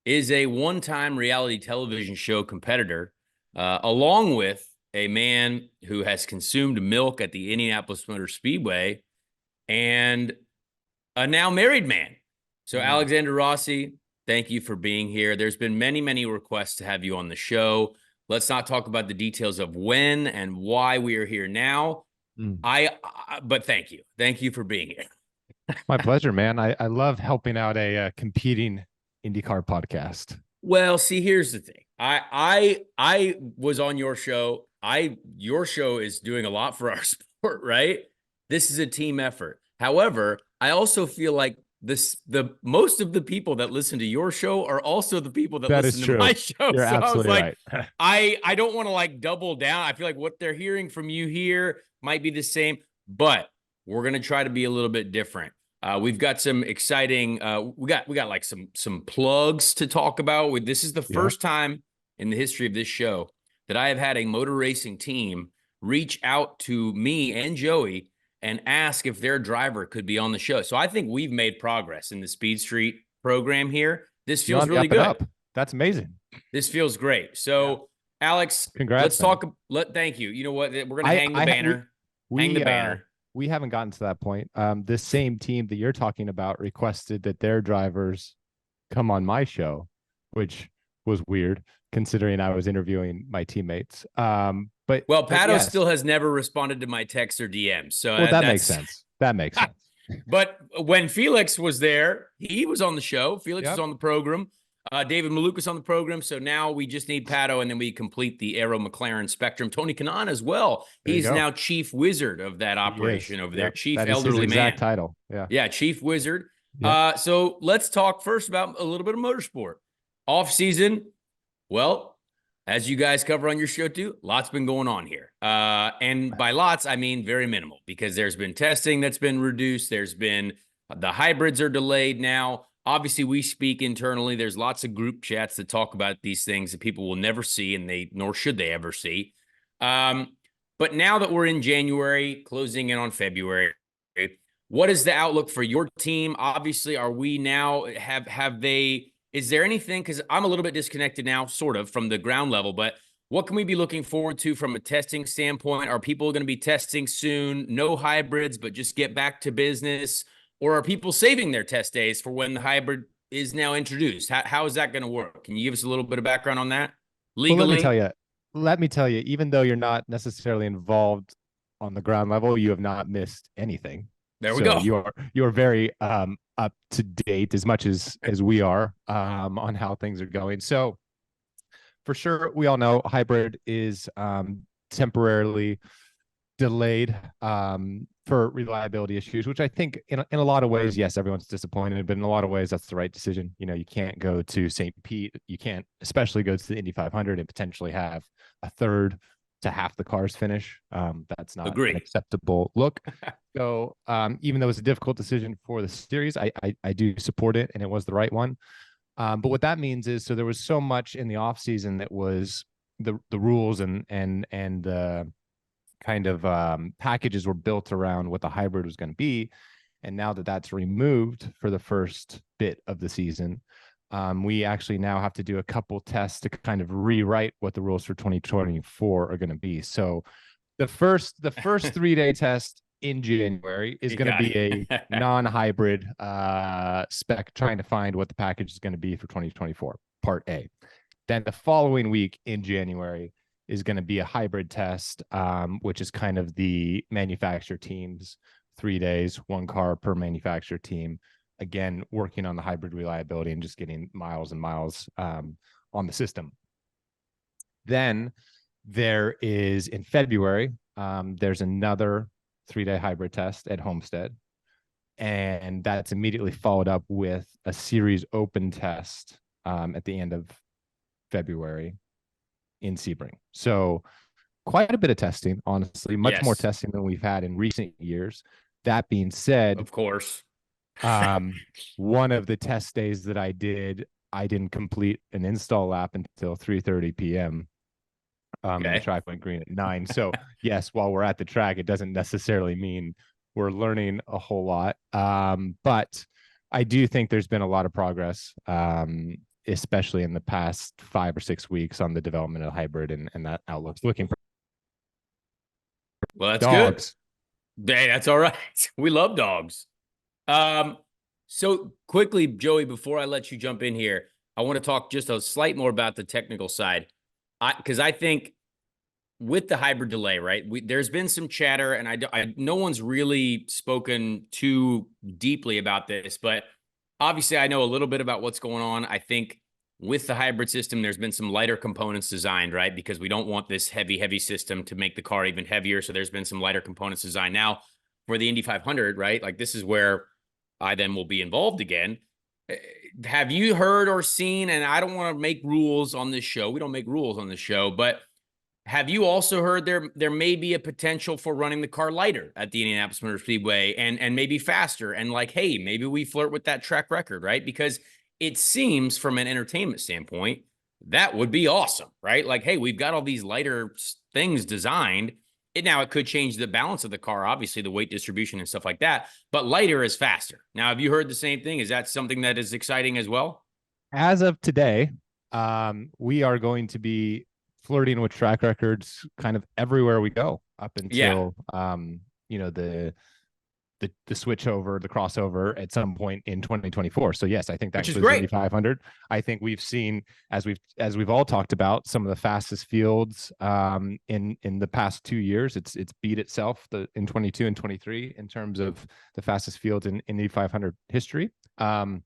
is a one-time reality television show competitor, along with a man who has consumed milk at the Indianapolis Motor Speedway and a now married man. So Alexander Rossi, thank you for being here. There's been many, many requests to have you on the show. Let's not talk about the details of when and why we are here now. But thank you. Thank you for being here.
My pleasure, man. I love helping out a competing IndyCar podcast.
Well, see, here's the thing. I was on your show. Your show is doing a lot for our sport, right? This is a team effort. However, I also feel like the most of the people that listen to your show are also the people that listen to my show.
You're
so
absolutely
I was like,
right.
I don't want to like double down. I feel like what they're hearing from you here might be the same, but we're gonna try to be a little bit different. We've got some exciting. We got like some plugs to talk about. This is the first time in the history of this show that I have had a motor racing team reach out to me and Joey and ask if their driver could be on the show. So I think we've made progress in the Speed Street program here. This feels really good.
That's amazing.
This feels great. So Alex,
congrats.
Let's talk. Thank you. You know what? We're gonna hang the banner. Hang the banner.
We haven't gotten to that point. The same team that you're talking about requested that their drivers come on my show, which was weird considering I was interviewing my teammates. But
Pato still has never responded to my texts or DMs. So
that makes sense. That makes sense.
But when Felix was there, he was on the show. Felix was on the program. David Malukas on the program. So now we just need Pato, and then we complete the Aero McLaren spectrum. Tony Kanaan as well. He's now chief wizard of that operation over there. Chief
that
elderly
is his exact
man.
Title.
Yeah, chief wizard.
Yep.
So let's talk first about a little bit of motorsport. Off season, well, as you guys cover on your show too, lots been going on here. And by lots, I mean very minimal, because there's been testing that's been reduced. There's been the hybrids are delayed now. Obviously, we speak internally. There's lots of group chats that talk about these things that people will never see, and nor should they ever see. But now that we're in January, closing in on February, what is the outlook for your team? Obviously, are we now is there anything, because I'm a little bit disconnected now, sort of, from the ground level, but what can we be looking forward to from a testing standpoint? Are people going to be testing soon? No hybrids, but just get back to business? Or are people saving their test days for when the hybrid is now introduced? How is that going to work? Can you give us a little bit of background on that? Legally?
Well, let me tell you, even though you're not necessarily involved on the ground level, you have not missed anything.
There we go.
You are very up to date, as much as we are, on how things are going. So for sure, we all know hybrid is temporarily delayed for reliability issues, which I think in a lot of ways, yes, everyone's disappointed, but in a lot of ways, that's the right decision. You know, you can't go to St. Pete. You can't especially go to the Indy 500 and potentially have a third to half the cars finish. That's not an acceptable look. So even though it's a difficult decision for the series, I do support it, and it was the right one. But what that means is, so there was so much in the off season that was the rules and the kind of packages were built around what the hybrid was going to be. And now that that's removed for the first bit of the season, we actually now have to do a couple tests to kind of rewrite what the rules for 2024 are going to be. So the first 3-day test in January is going to be a non-hybrid spec, trying to find what the package is going to be for 2024, part A. Then the following week in January is going to be a hybrid test, which is kind of the manufacturer teams, 3 days, 1 car per manufacturer team. Again, working on the hybrid reliability and just getting miles and miles on the system. Then there is in February, there's another 3-day hybrid test at Homestead. And that's immediately followed up with a series open test at the end of February in Sebring. So quite a bit of testing, honestly, much more testing than we've had in recent years. That being said,
of course,
one of the test days that I didn't complete an install lap until 3:30 p.m. And the track went green at 9. So yes, while we're at the track, it doesn't necessarily mean we're learning a whole lot. But I do think there's been a lot of progress, especially in the past 5 or 6 weeks on the development of hybrid, and that outlook's looking for.
Well, that's
dogs.
Good. Hey, that's all right. We love dogs. So quickly, Joey, before I let you jump in here, I want to talk just a slight more about the technical side. Because I think with the hybrid delay, right, there's been some chatter, and no one's really spoken too deeply about this, but obviously I know a little bit about what's going on. I think with the hybrid system, there's been some lighter components designed, right, because we don't want this heavy system to make the car even heavier. So there's been some lighter components designed. Now for the Indy 500, right, like this is where I then will be involved again. Have you heard or seen, and I don't want to make rules on this show. We don't make rules on this show, but have you also heard there may be a potential for running the car lighter at the Indianapolis Motor Speedway and maybe faster, and like, hey, maybe we flirt with that track record, right? Because it seems from an entertainment standpoint, that would be awesome, right? Like, hey, we've got all these lighter things designed. It could change the balance of the car, obviously the weight distribution and stuff like that, but lighter is faster. Now, have you heard the same thing? Is that something that is exciting as well?
As of today, we are going to be flirting with track records kind of everywhere we go up until, the switch over, the crossover at some point in 2024. So yes, I think that includes Indy 500. I think we've seen, as we've all talked about, some of the fastest fields in the past 2 years. It's beat itself in 22 and 23 in terms of the fastest fields in Indy 500 history. And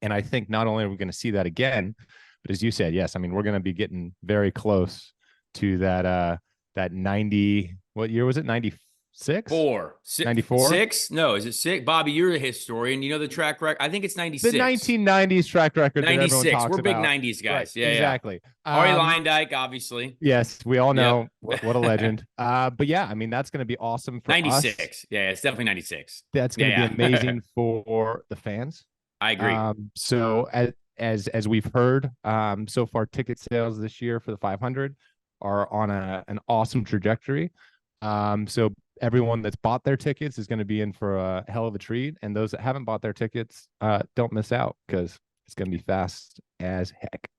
I think not only are we going to see that again, but as you said, yes, I mean, we're going to be getting very close to that 90. What year was it? 96? 94?
6? No, is it 6? Bobby, you're a historian. You know the track record. I think it's 96.
The 1990s track record
96.
that everyone talks
We're big
about.
90s guys.
Right,
yeah,
exactly.
Ari Leindyke, obviously.
Yes, we all know what a legend. But yeah, I mean, that's going to be awesome for
96.
us.
Yeah, it's definitely 96.
That's going to be amazing for the fans.
I agree.
So as we've heard, so far ticket sales this year for the 500 are on an awesome trajectory. So everyone that's bought their tickets is going to be in for a hell of a treat, and those that haven't bought their tickets, don't miss out, because it's going to be fast as heck.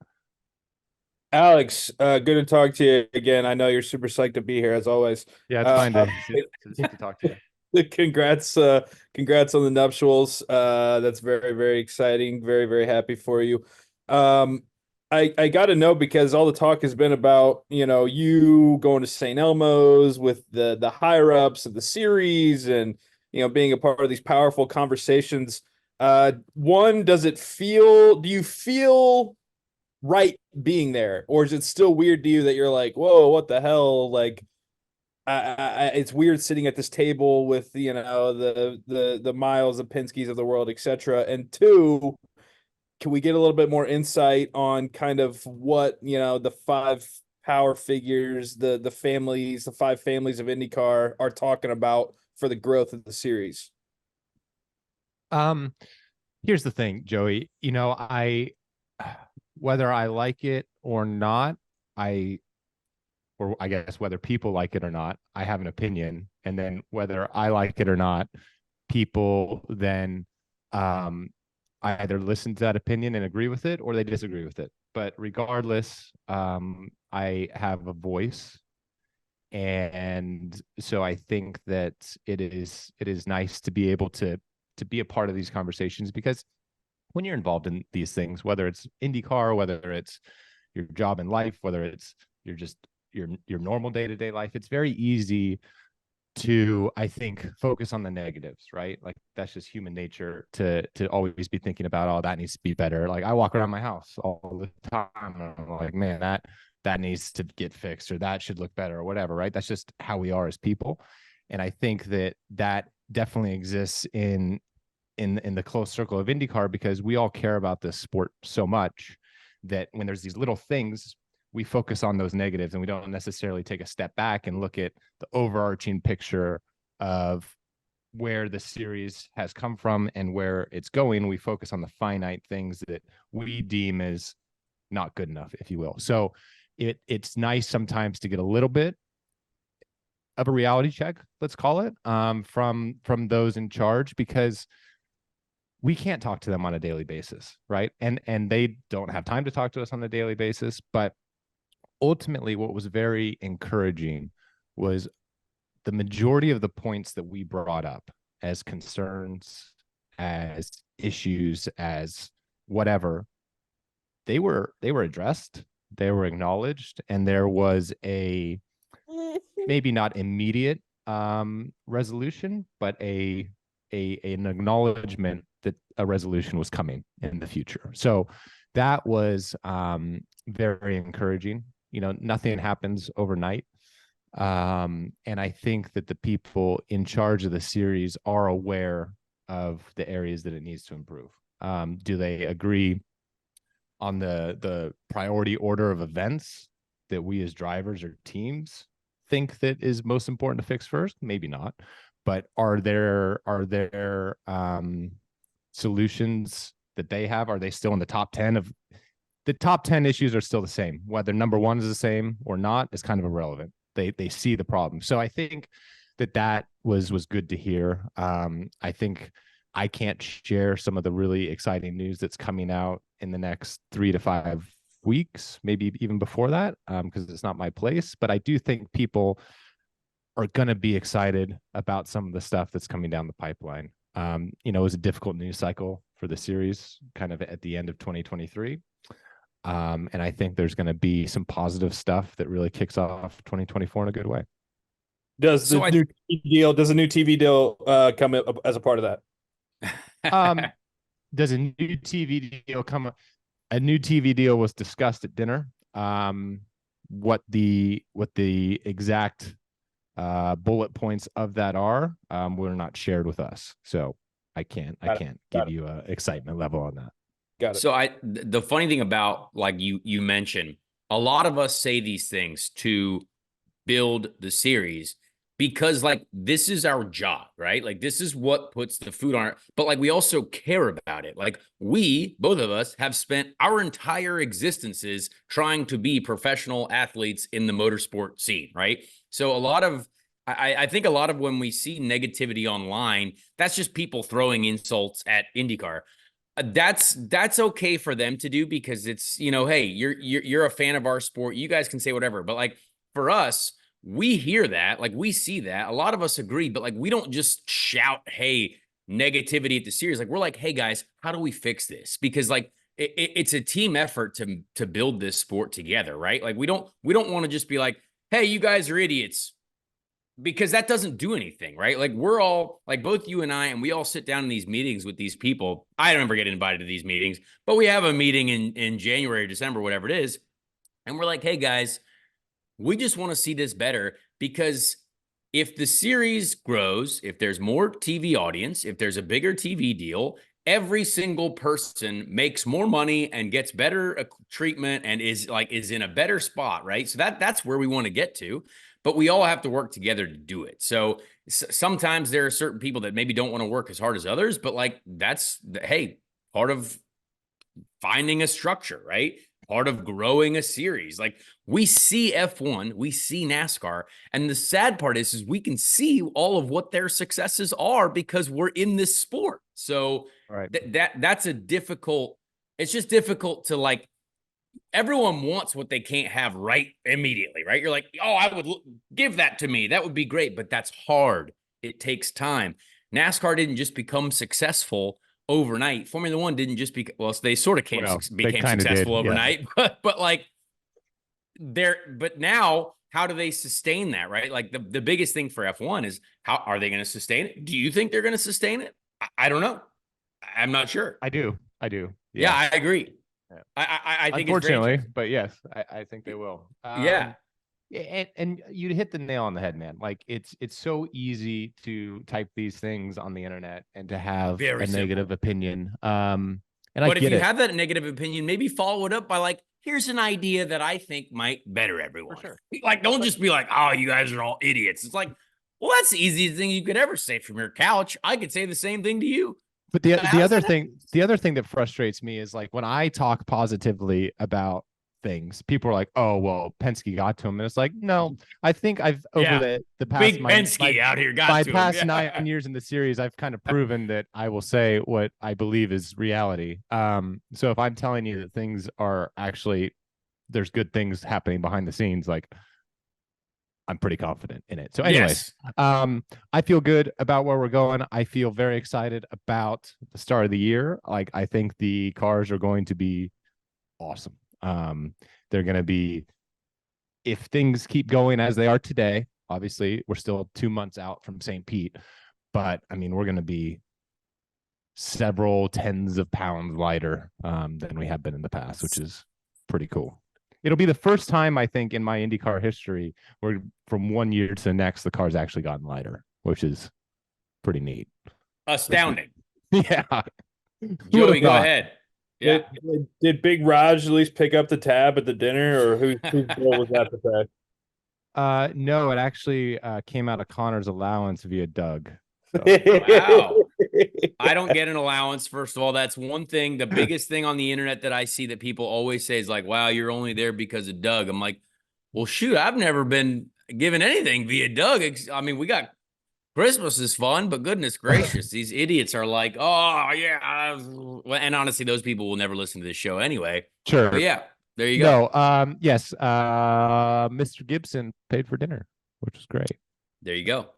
Alex, good to talk to you again. I know you're super psyched to be here as always.
Yeah, it's fine to talk to you.
Congrats on the nuptials. That's very, very exciting. Very, very happy for you. I got to know, because all the talk has been about, you going to St. Elmo's with the higher ups of the series, and, being a part of these powerful conversations. One, do you feel right being there, or is it still weird to you that you're like, whoa, what the hell? Like, it's weird sitting at this table with, you know, the Miles, the Penske's of the world, etc. And two, can we get a little bit more insight on kind of what, you know, the five power figures, the families, the five families of IndyCar are talking about for the growth of the series?
Here's the thing, Joey. You know, whether I like it or not, or I guess whether people like it or not, I have an opinion. And then whether I like it or not, people then either listen to that opinion and agree with it or they disagree with it. But regardless, I have a voice. And so I think that it is nice to be able to be a part of these conversations, because when you're involved in these things, whether it's IndyCar, whether it's your job in life, whether it's your normal day-to-day life, it's very easy to, I think, focus on the negatives, right? Like that's just human nature to always be thinking about, oh, that needs to be better. Like I walk around my house all the time and I'm like, man, that needs to get fixed, or that should look better, or whatever, right? That's just how we are as people. And I think that definitely exists in the close circle of IndyCar, because we all care about this sport so much that when there's these little things, we focus on those negatives and we don't necessarily take a step back and look at the overarching picture of where the series has come from and where it's going. We focus on the finite things that we deem as not good enough, if you will. So it's nice sometimes to get a little bit of a reality check, let's call it, from those in charge, because we can't talk to them on a daily basis, right? And they don't have time to talk to us on a daily basis. But ultimately, what was very encouraging was the majority of the points that we brought up as concerns, as issues, as whatever, they were addressed, they were acknowledged, and there was a maybe not immediate resolution, but an acknowledgement that a resolution was coming in the future. So that was very encouraging. You know, nothing happens overnight. And I think that the people in charge of the series are aware of the areas that it needs to improve. Do they agree on the priority order of events that we as drivers or teams think that is most important to fix first? Maybe not. But are there solutions that they have? Are they still in the top 10 of the top 10 issues? Are still the same? Whether number one is the same or not is kind of irrelevant. They see the problem. So I think that was good to hear. I think I can't share some of the really exciting news that's coming out in the next 3 to 5 weeks, maybe even before that, because it's not my place. But I do think people are going to be excited about some of the stuff that's coming down the pipeline. You know, it was a difficult news cycle for the series kind of at the end of 2023. And I think there's going to be some positive stuff that really kicks off 2024 in a good way.
Does the new TV deal come as a part of that?
Does a new TV deal come? A new TV deal was discussed at dinner. What the exact bullet points of that are were not shared with us, so I can't give you an excitement level on that.
Got it.
So the funny thing about, like you mentioned, a lot of us say these things to build the series because like this is our job, right? Like this is what puts the food on it. But like we also care about it. Like we, both of us, have spent our entire existences trying to be professional athletes in the motorsport scene, right? So I think a lot of when we see negativity online, that's just people throwing insults at IndyCar. That's okay for them to do because it's, you know, hey, you're a fan of our sport. You guys can say whatever. But like for us, we hear that, like we see that. A lot of us agree, but like we don't just shout, hey, negativity at the series. Like we're like, hey guys, how do we fix this? Because like it's a team effort to build this sport together, right? Like we don't want to just be like, hey, you guys are idiots. Because that doesn't do anything, right? Like we're all like both you and I, and we all sit down in these meetings with these people. I don't ever get invited to these meetings, but we have a meeting in January, December, whatever it is. And we're like, hey guys, we just want to see this better because if the series grows, if there's more TV audience, if there's a bigger TV deal, every single person makes more money and gets better treatment and is in a better spot, right? So that's where we want to get to, but we all have to work together to do it. So sometimes there are certain people that maybe don't want to work as hard as others, but like that's part of finding a structure, right? Part of growing a series. Like we see F1, we see NASCAR, and the sad part is we can see all of what their successes are because we're in this sport. So that's a difficult. It's just difficult to like. Everyone wants what they can't have right immediately, right? You're like, oh, I would give that to me. That would be great, but that's hard. It takes time. NASCAR didn't just become successful overnight. Formula One didn't just they sort of became successful overnight, yeah. but like but now how do they sustain that, right? Like the biggest thing for F1 is how are they going to sustain it? Do you think they're going to sustain it? I don't know. I'm not sure.
I do.
Yeah, I agree.
Yeah.
I think
unfortunately, but yes, I think they will.
Yeah.
And you hit the nail on the head, man. Like it's so easy to type these things on the internet and to have a negative opinion. But
if you have that negative opinion, maybe follow it up by like, here's an idea that I think might better everyone. For sure. Like, don't just be like, oh, you guys are all idiots. It's like, well, that's the easiest thing you could ever say from your couch. I could say the same thing to you.
But the other thing that frustrates me is like when I talk positively about things, people are like, oh, well, Penske got to him. And it's like, no, I think I've over the past
big Penske out here got to him.
My past 9 years in the series, I've kind of proven that I will say what I believe is reality. So if I'm telling you that things are actually, there's good things happening behind the scenes, like I'm pretty confident in it. So anyways, I feel good about where we're going. I feel very excited about the start of the year. Like I think the cars are going to be awesome. They're going to be, if things keep going as they are today, obviously we're still 2 months out from St. Pete, but I mean, we're going to be several tens of pounds lighter than we have been in the past, which is pretty cool. It'll be the first time, I think, in my IndyCar history where from 1 year to the next, the car's actually gotten lighter, which is pretty neat.
Astounding.
Yeah.
Joey, go ahead.
Yeah. Did Big Raj at least pick up the tab at the dinner, or whose bill was that to pay?
No, it actually came out of Connor's allowance via Doug.
So. Wow. I don't get an allowance. First of all, that's one thing. The biggest thing on the internet that I see that people always say is like, wow, you're only there because of Doug. I'm like, well, shoot, I've never been given anything via Doug. I mean, we got Christmas is fun, but goodness gracious, these idiots are like, oh, yeah. And honestly, those people will never listen to this show anyway.
Sure.
But yeah, there you go.
No, yes. Mr. Gibson paid for dinner, which was great.
There you go.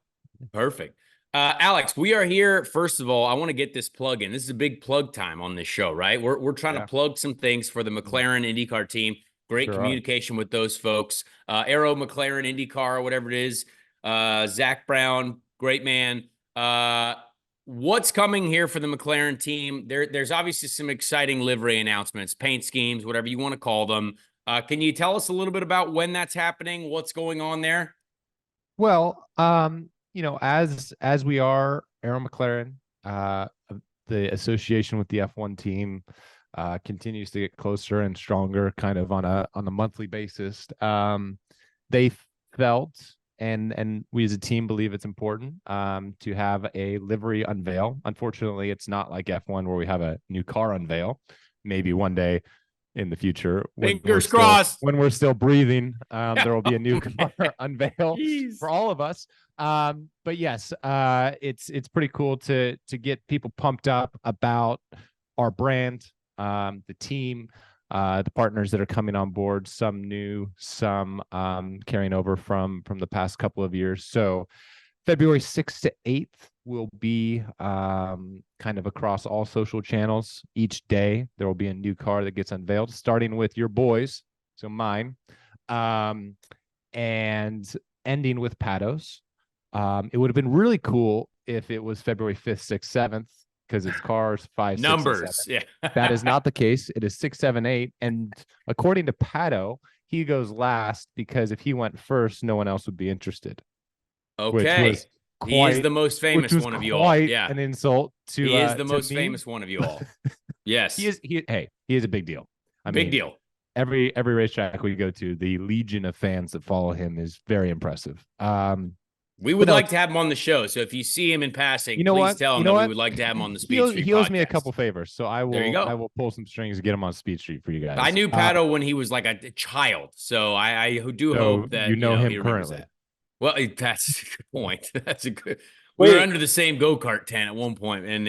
Perfect. Alex, we are here. First of all, I want to get this plug in. This is a big plug time on this show, right? We're trying to plug some things for the Mclaren IndyCar team. Great communication with those folks. Aero McLaren IndyCar, whatever it is. Zach Brown, great man. What's coming here for the McLaren team? There's obviously some exciting livery announcements, paint schemes, whatever you want to call them. Can you tell us a little bit about when that's happening? What's going on there?
Well, you know, as we are Aero McLaren, the association with the F1 team continues to get closer and stronger, kind of on a monthly basis. They felt, and we as a team believe it's important to have a livery unveil. Unfortunately, it's not like F1 where we have a new car unveil. Maybe one day in the future,
fingers crossed,
when we're still breathing, there will be a new car unveil for all of us. But yes, it's pretty cool to get people pumped up about our brand, the team, the partners that are coming on board, some new, some carrying over from the past couple of years. So February 6th to 8th will be kind of across all social channels. Each day there will be a new car that gets unveiled, starting with your boys, so mine, and ending with Pados. It would have been really cool if it was February 5th, 6th, 7th, because it's cars 5, 6,
numbers.
6, yeah. That is not the case. It is 6, 7, 8. And according to Pato, he goes last because if he went first, no one else would be interested. which
Okay.
was
He is
quite
the most
which
famous
was
one of you all.
quite
Yeah.
an insult to
He is the
to
most
me.
famous one of you all. Yes.
He is a big deal. I
Big
mean,
deal.
every racetrack we go to, the legion of fans that follow him is very impressive.
We
but
would
no,
like to have him on the show. So if you see him in passing,
you know
please
what?
tell him
You know
that we
what?
would like to have him on the Speed Street
He owes
podcast.
me a couple favors, so
There you go.
I will pull some strings and get him on Speed Street for you guys.
I knew Pato when he was like a child, so I do
So
hope that
you know him
he remembers
currently.
that. Well, that's a good point. That's a good. We
Wait.
were under the same go-kart tent at one point, and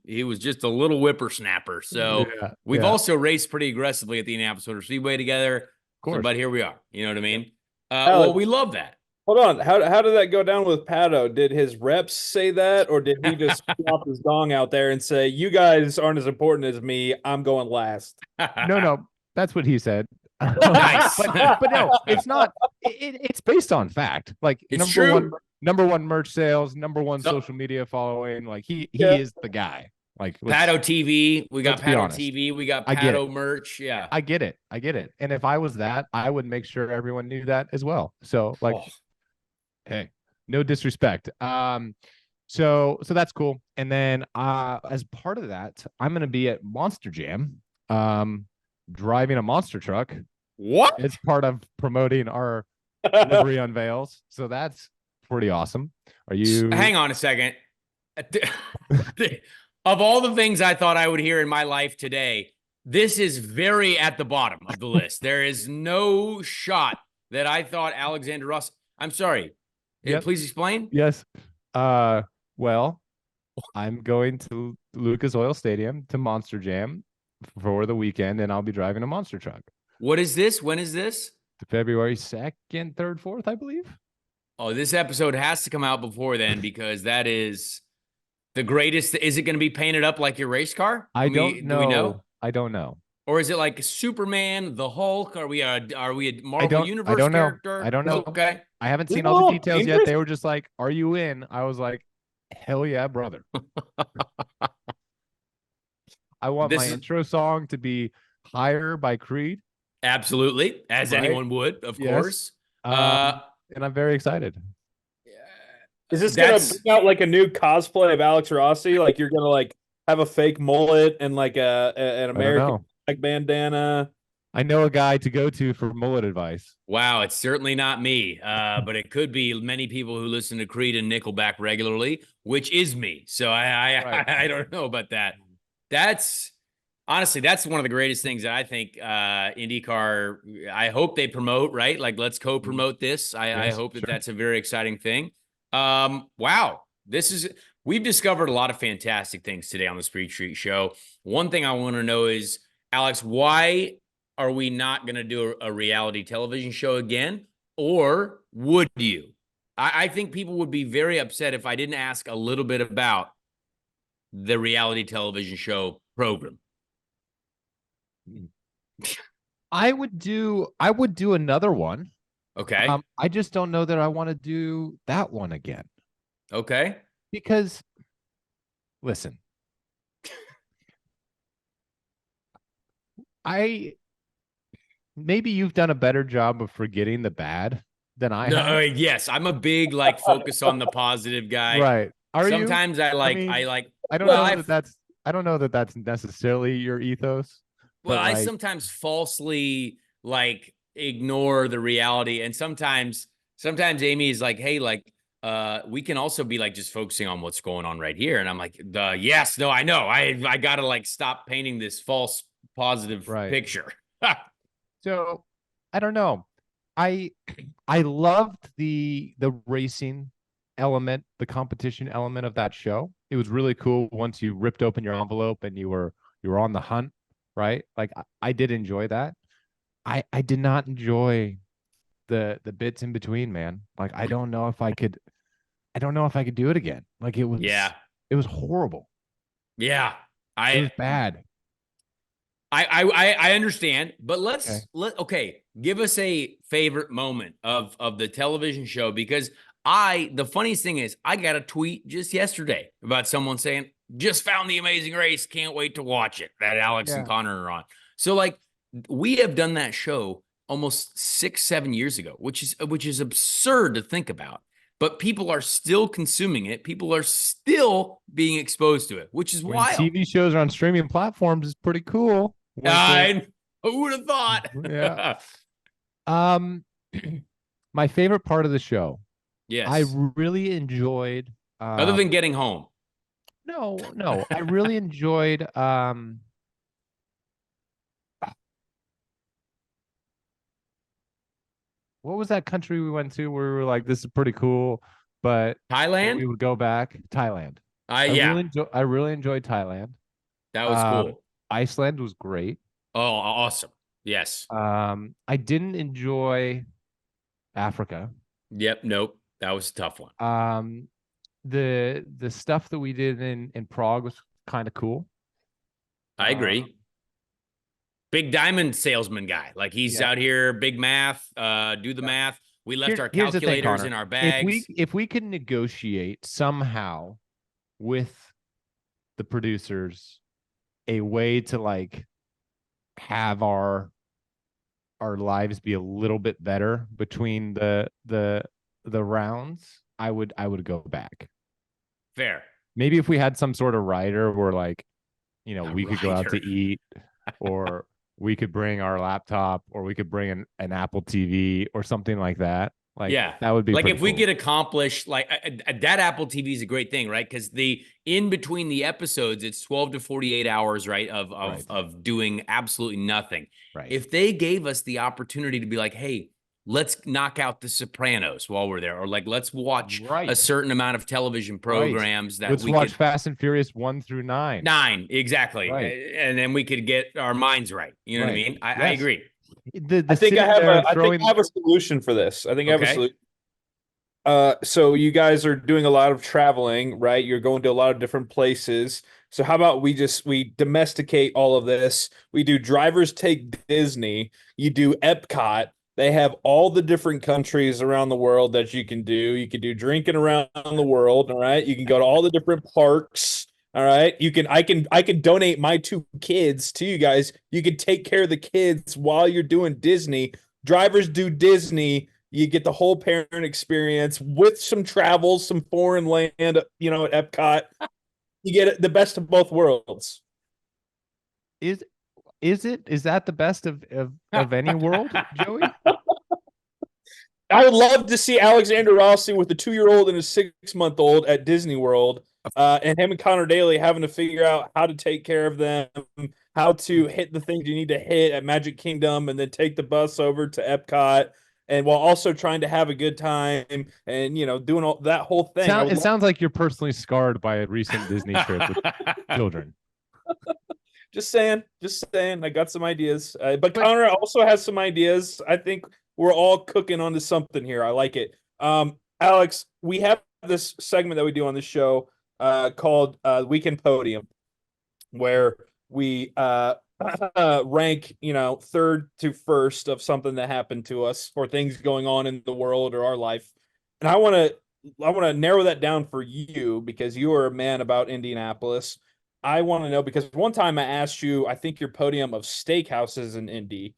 he was just a little whippersnapper. So
Yeah,
we've
yeah.
also raced pretty aggressively at the Indianapolis Motor Speedway together.
Of course.
So, but here we are. You know what I mean?
Alex,
Well, we love that.
Hold on. How did that go down with Pato? Did his reps say that, or did he just flop his dong out there and say, "You guys aren't as important as me. I'm going last"?
No, that's what he said.
Nice.
but no, it's not. It's based on fact. Like
It's
number one merch sales, number one
So-
social media following. Like he
Yeah.
is the guy. Like
Pato TV. We got
let's be
Pato
honest.
TV. We got
I get
Pato
it.
merch. Yeah.
I get it. And if I was that, I would make sure everyone knew that as well. So like,
Oh.
hey, no disrespect. So that's cool. And then as part of that, I'm gonna be at Monster Jam, driving a monster truck.
What?
It's part of promoting our livery unveils. So that's pretty awesome. Are you
Hang on a second. Of all the things I thought I would hear in my life today, this is very at the bottom of the list. There is no shot that I thought Alexander Rossi. I'm sorry.
Yep.
Please explain.
Yes. Well, I'm going to Lucas Oil Stadium to Monster Jam for the weekend, and I'll be driving a monster truck.
What is this? When is this?
February 2nd, 3rd, 4th, I believe.
Oh, this episode has to come out before then because that is the greatest. Is it going to be painted up like your race car?
I don't know.
Do we know?
I don't know.
Or is it like Superman, the Hulk? Are we a Marvel Universe
I don't know.
character?
I don't know.
Okay.
I haven't
Isn't
seen
it
all
all
the details yet.
dangerous?
They were just like, "Are you in?" I was like, "Hell yeah, brother." I want
This
my
is-
intro song to be "Higher" by Creed.
Absolutely. As
Right?
anyone would, of
Yes.
course.
And I'm very excited.
Is this gonna
That's-
bring out like a new cosplay of Alex Rossi? Like you're gonna like have a fake mullet and like an
I don't
American
know.
flag bandana?
I know a guy to go to for mullet advice.
Wow, it's certainly not me, but it could be many people who listen to Creed and Nickelback regularly, which is me. So
Right.
I don't know about that. That's honestly, that's one of the greatest things that I think IndyCar. I hope they promote, right? Like, let's co-promote this. I
Yes,
hope that
sure.
that's a very exciting thing. Wow, we've discovered a lot of fantastic things today on the Speed Street Show. One thing I want to know is, Alex, why are we not going to do a reality television show again? Or would you? I think people would be very upset if I didn't ask a little bit about the reality television show program.
I would do another one.
Okay.
I just don't know that I want to do that one again.
Okay.
Because listen, maybe you've done a better job of forgetting the bad than I
No,
have.
yes, I'm a big like focus on the positive guy.
Right. Are you?
Sometimes I like
mean,
I like
I don't
well,
know
I've-
I don't know that that's necessarily your ethos.
well,
but,
I
like,
sometimes falsely like ignore the reality, and sometimes Amy is like, hey, like we can also be like just focusing on what's going on right here. And I'm like, yes, no, I know. I gotta like stop painting this false positive
Right.
picture.
So I don't know. I loved the racing element, the competition element of that show. It was really cool once you ripped open your envelope and you were on the hunt, right? Like I did enjoy that. I did not enjoy the bits in between, man. Like I don't know if I could do it again. Like it was it was horrible.
Yeah.
It was bad.
I understand, but let's
Okay.
give us a favorite moment of the television show, because the funniest thing is I got a tweet just yesterday about someone saying, just found the amazing race, can't wait to watch it, that Alex and Connor are on. So like we have done that show almost 6-7 years ago, which is absurd to think about. but people are still consuming it. People are still being exposed to it, which is
When
wild.
TV shows are on streaming platforms, is pretty cool.
Who would have thought?
Yeah. Um, my favorite part of the show,
Yes.
I really enjoyed.
Other than getting home.
No, I really enjoyed. What was that country we went to where we were like, this is pretty cool, but
Thailand?
we would go back? Thailand.
Yeah.
I really enjoyed Thailand.
That was cool.
Iceland was great.
Oh, awesome. Yes.
I didn't enjoy Africa.
Yep. Nope. That was a tough one.
The stuff that we did in Prague was kind of cool.
I agree. Big diamond salesman guy. Like he's out here, big math, do the math. We left our calculators in our bags.
If we could negotiate somehow with the producers a way to like have our lives be a little bit better between the rounds, I would go back.
Fair.
Maybe if we had some sort of rider where like, we could go out to eat, or we could bring our laptop, or we could bring an Apple TV or something like that. Like, that would be
like if we
cool.
could accomplish like that Apple TV is a great thing, right? Because the in between the episodes, it's 12 to 48 hours, right? Of doing absolutely nothing.
Right.
If they gave us the opportunity to be like, hey, let's knock out The Sopranos while we're there, or like let's watch a certain amount of television programs that
let's watch Fast and Furious 1 through 9.
9, exactly.
Right.
And then we could get our minds right. You know what I mean? I agree.
I think I have a solution for this. I think I have a solution. So you guys are doing a lot of traveling, right? You're going to a lot of different places. So how about we domesticate all of this? We do Drivers Take Disney. You do Epcot. They have all the different countries around the world that you can do. You can do drinking around the world, all right? You can go to all the different parks. All right. I can donate my 2 kids to you guys. You can take care of the kids while you're doing Disney. Drivers do Disney. You get the whole parent experience with some travel, some foreign land, at Epcot. You get the best of both worlds.
Is that the best of any world, Joey?
I would love to see Alexander Rossi with a 2-year-old and a 6-month-old at Disney World. And him and Connor Daly having to figure out how to take care of them, how to hit the things you need to hit at Magic Kingdom, and then take the bus over to Epcot, and while also trying to have a good time and doing all that whole thing.
It sounds like you're personally scarred by a recent Disney trip with children.
Just saying. I got some ideas, but Connor also has some ideas. I think we're all cooking onto something here. I like it. Alex, we have this segment that we do on the show called Weekend Podium, where we rank, third to first of something that happened to us, or things going on in the world or our life. And I want to narrow that down for you, because you are a man about Indianapolis. I want to know, because one time I asked you, I think your podium of steakhouses in Indy.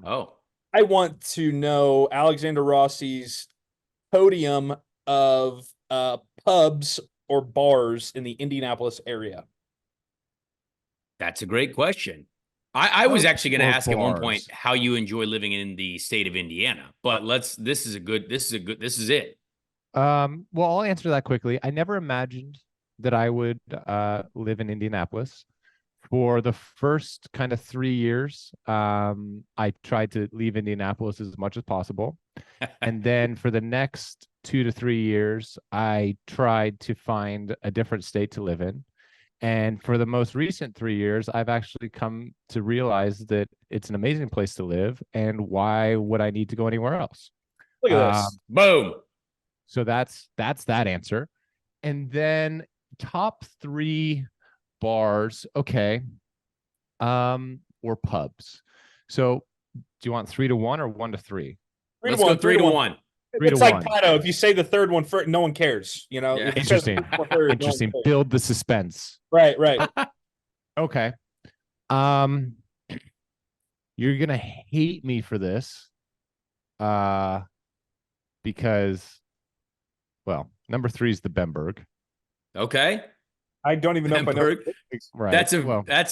Oh,
I want to know Alexander Rossi's podium of pubs or bars in the Indianapolis area.
That's a great question. I was actually going to ask at one point
bars.
how you enjoy living in the state of Indiana, but this is it.
Well, I'll answer that quickly. I never imagined that I would live in Indianapolis. For the first kind of 3 years, I tried to leave Indianapolis as much as possible. And then for the next 2 to 3 years, I tried to find a different state to live in. And for the most recent 3 years, I've actually come to realize that it's an amazing place to live. And why would I need to go anywhere else?
Look at this.
Boom.
So that's that answer. And then top 3 bars, okay, or pubs. So do you want 3 to 1 or 1 to 3?
Let's go 3 to 1.
It's like Pato. If you say the third one first, no one cares.
Yeah.
Interesting. Interesting. Build the suspense.
Right.
Okay. You're gonna hate me for this, because well, number 3 is the Bemberg.
Okay.
I don't even know if I know.
Bemberg.
Right.
That's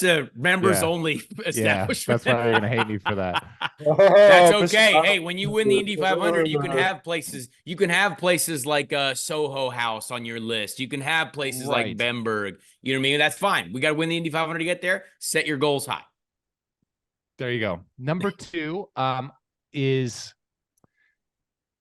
a members only establishment.
That's why you're gonna hate me for that.
That's
Oh,
okay. Hey, when you win the Indy 500, you can have places. You can have places like Soho House on your list. You can have places like
Right.
Bemberg. You know what I mean? That's fine. We got to win the Indy 500 to get there. Set your goals high.
There you go. Number 2 is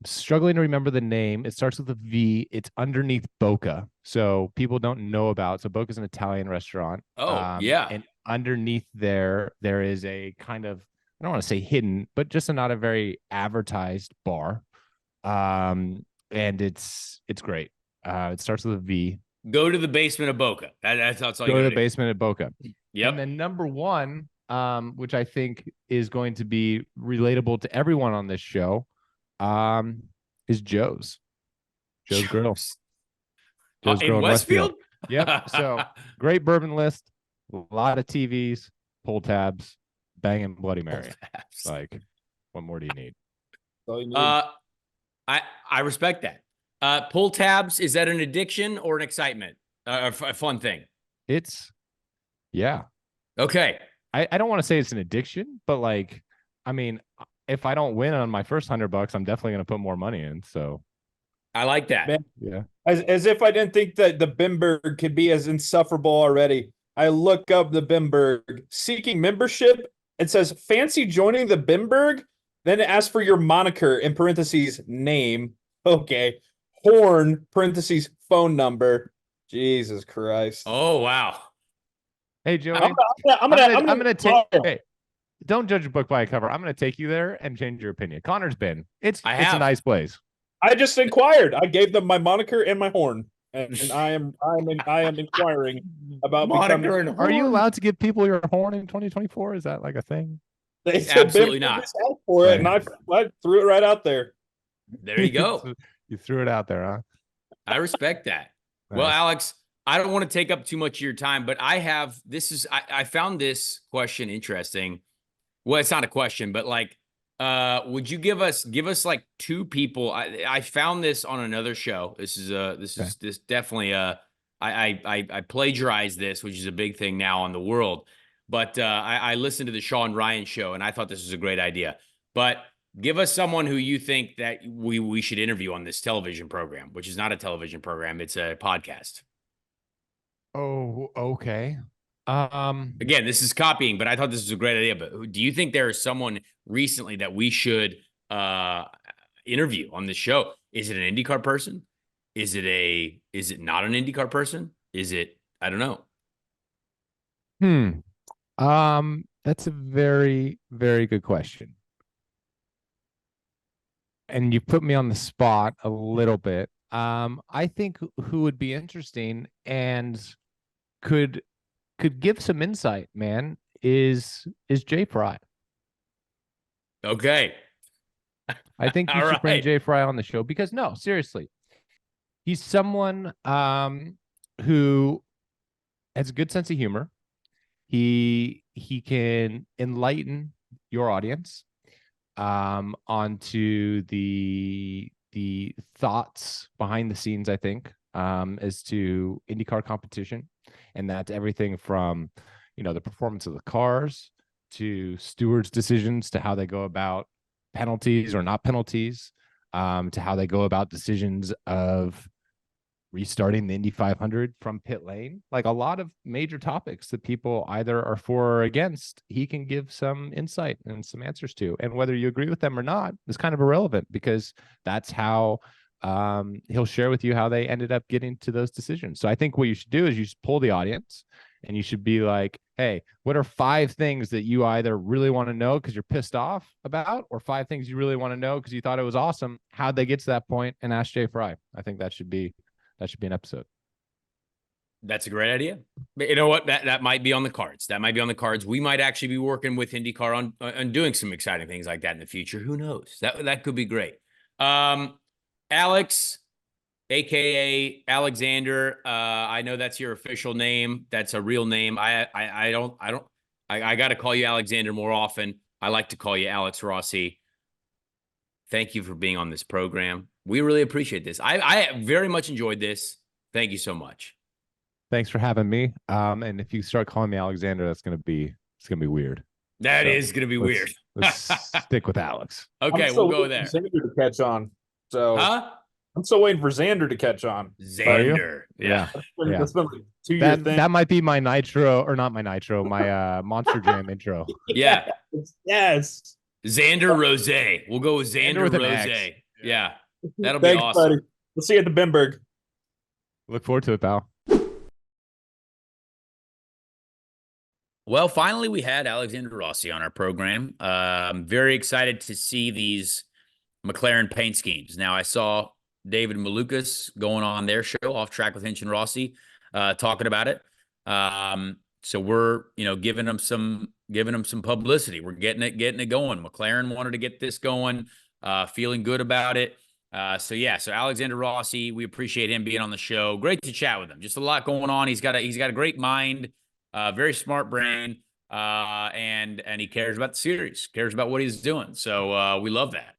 struggling to remember the name. It starts with a V. It's underneath Boca, so people don't know about. So Boca is an Italian restaurant.
Oh, yeah.
And underneath there is a kind of, I don't want to say hidden, but just not a very advertised bar. And it's great. It starts with a V.
Go to the basement of Boca. That's all.
Go to the basement at Boca.
Yep.
And then number 1, which I think is going to be relatable to everyone on this show, is Joe's Grill. Joe's Grill
in Westfield.
Yep. So great bourbon list, a lot of TVs, pull tabs, banging Bloody Mary. Like, what more do you need?
I respect that. Pull tabs, is that an addiction or an excitement? A fun thing?
Yeah.
Okay.
I don't want to say it's an addiction, but like, I mean, if I don't win on my first $100, I'm definitely going to put more money in. So
I like that.
Man,
yeah.
As if I didn't think that the Bimberg could be as insufferable already. I look up the Bimberg, seeking membership. It says, fancy joining the Bimberg? Then it asks for your moniker, in parentheses, name. Okay. Horn, parentheses, phone number. Jesus Christ.
Oh, wow.
Hey, Joey,
I'm gonna
take. Hey, don't judge a book by a cover. I'm going to take you there and change your opinion. Connor's been. It's a nice place.
I just inquired. I gave them my moniker and my horn, and I am inquiring about
moniker and
becoming.
Are you allowed to give people your horn in 2024? Is that like a thing?
They said
absolutely not
for it, and I threw it right out there.
There you go.
You threw it out there, huh?
I respect that.
Nice.
Well, Alex, I don't want to take up too much of your time, but I found this question interesting. Well, it's not a question, but like, would you give us like 2 people? I found this on another show. This is definitely I plagiarized this, which is a big thing now in the world. But I listened to the Sean Ryan show, and I thought this was a great idea. But give us someone who you think that we should interview on this television program, which is not a television program; it's a podcast.
Oh, okay.
Again, this is copying, but I thought this was a great idea. But do you think there is someone recently that we should interview on this show? Is it an IndyCar person? Is it not an IndyCar person? I don't know.
That's a very, very good question. And you put me on the spot a little bit. I think who would be interesting and could give some insight, man, is Jay Fry.
Okay.
I think you should bring Jay Fry on the show because no, seriously, he's someone who has a good sense of humor. He can enlighten your audience onto the thoughts behind the scenes, I think, as to IndyCar competition. And that's everything from, the performance of the cars to stewards' decisions to how they go about penalties or not penalties, to how they go about decisions of restarting the Indy 500 from pit lane. Like a lot of major topics that people either are for or against, he can give some insight and some answers to. And whether you agree with them or not is kind of irrelevant because that's how he'll share with you how they ended up getting to those decisions. So I think what you should do is you should pull the audience and you should be like, hey, what are 5 things that you either really want to know because you're pissed off about, or 5 things you really want to know because you thought it was awesome? How'd they get to that point? And ask Jay Fry. I think that should be an episode.
That's a great idea. But you know what? That might be on the cards. We might actually be working with IndyCar on doing some exciting things like that in the future. Who knows? That could be great. Alex, aka Alexander. I know that's your official name. That's a real name. I got to call you Alexander more often. I like to call you Alex Rossi. Thank you for being on this program. We really appreciate this. I very much enjoyed this. Thank you so much.
Thanks for having me. And if you start calling me Alexander, it's gonna be weird.
That
So,
is going to be weird.
Let's stick with Alex.
Okay,
I'm still
we'll go
waiting
there.
for Xander to catch on. So
Huh?
I'm still waiting for Xander to catch on.
Xander. Yeah.
That's been like a 2-year thing.
That might be my nitro, or not my nitro, my Monster Jam intro.
Yeah.
Yes.
Xander Rose. We'll go with Xander
with an
Rose.
X.
Yeah. That'll be
Thanks,
awesome.
buddy. We'll see you at the Bimberg.
Look forward to it, pal.
Well, finally, we had Alexander Rossi on our program. I'm very excited to see these McLaren paint schemes. Now, I saw David Malukas going on their show, Off Track with Hinch and Rossi, talking about it. So we're, giving them some publicity. We're getting it going. McLaren wanted to get this going, feeling good about it. So Alexander Rossi, we appreciate him being on the show. Great to chat with him. Just a lot going on. He's got a great mind, very smart brain, and he cares about the series, cares about what he's doing. So we love that.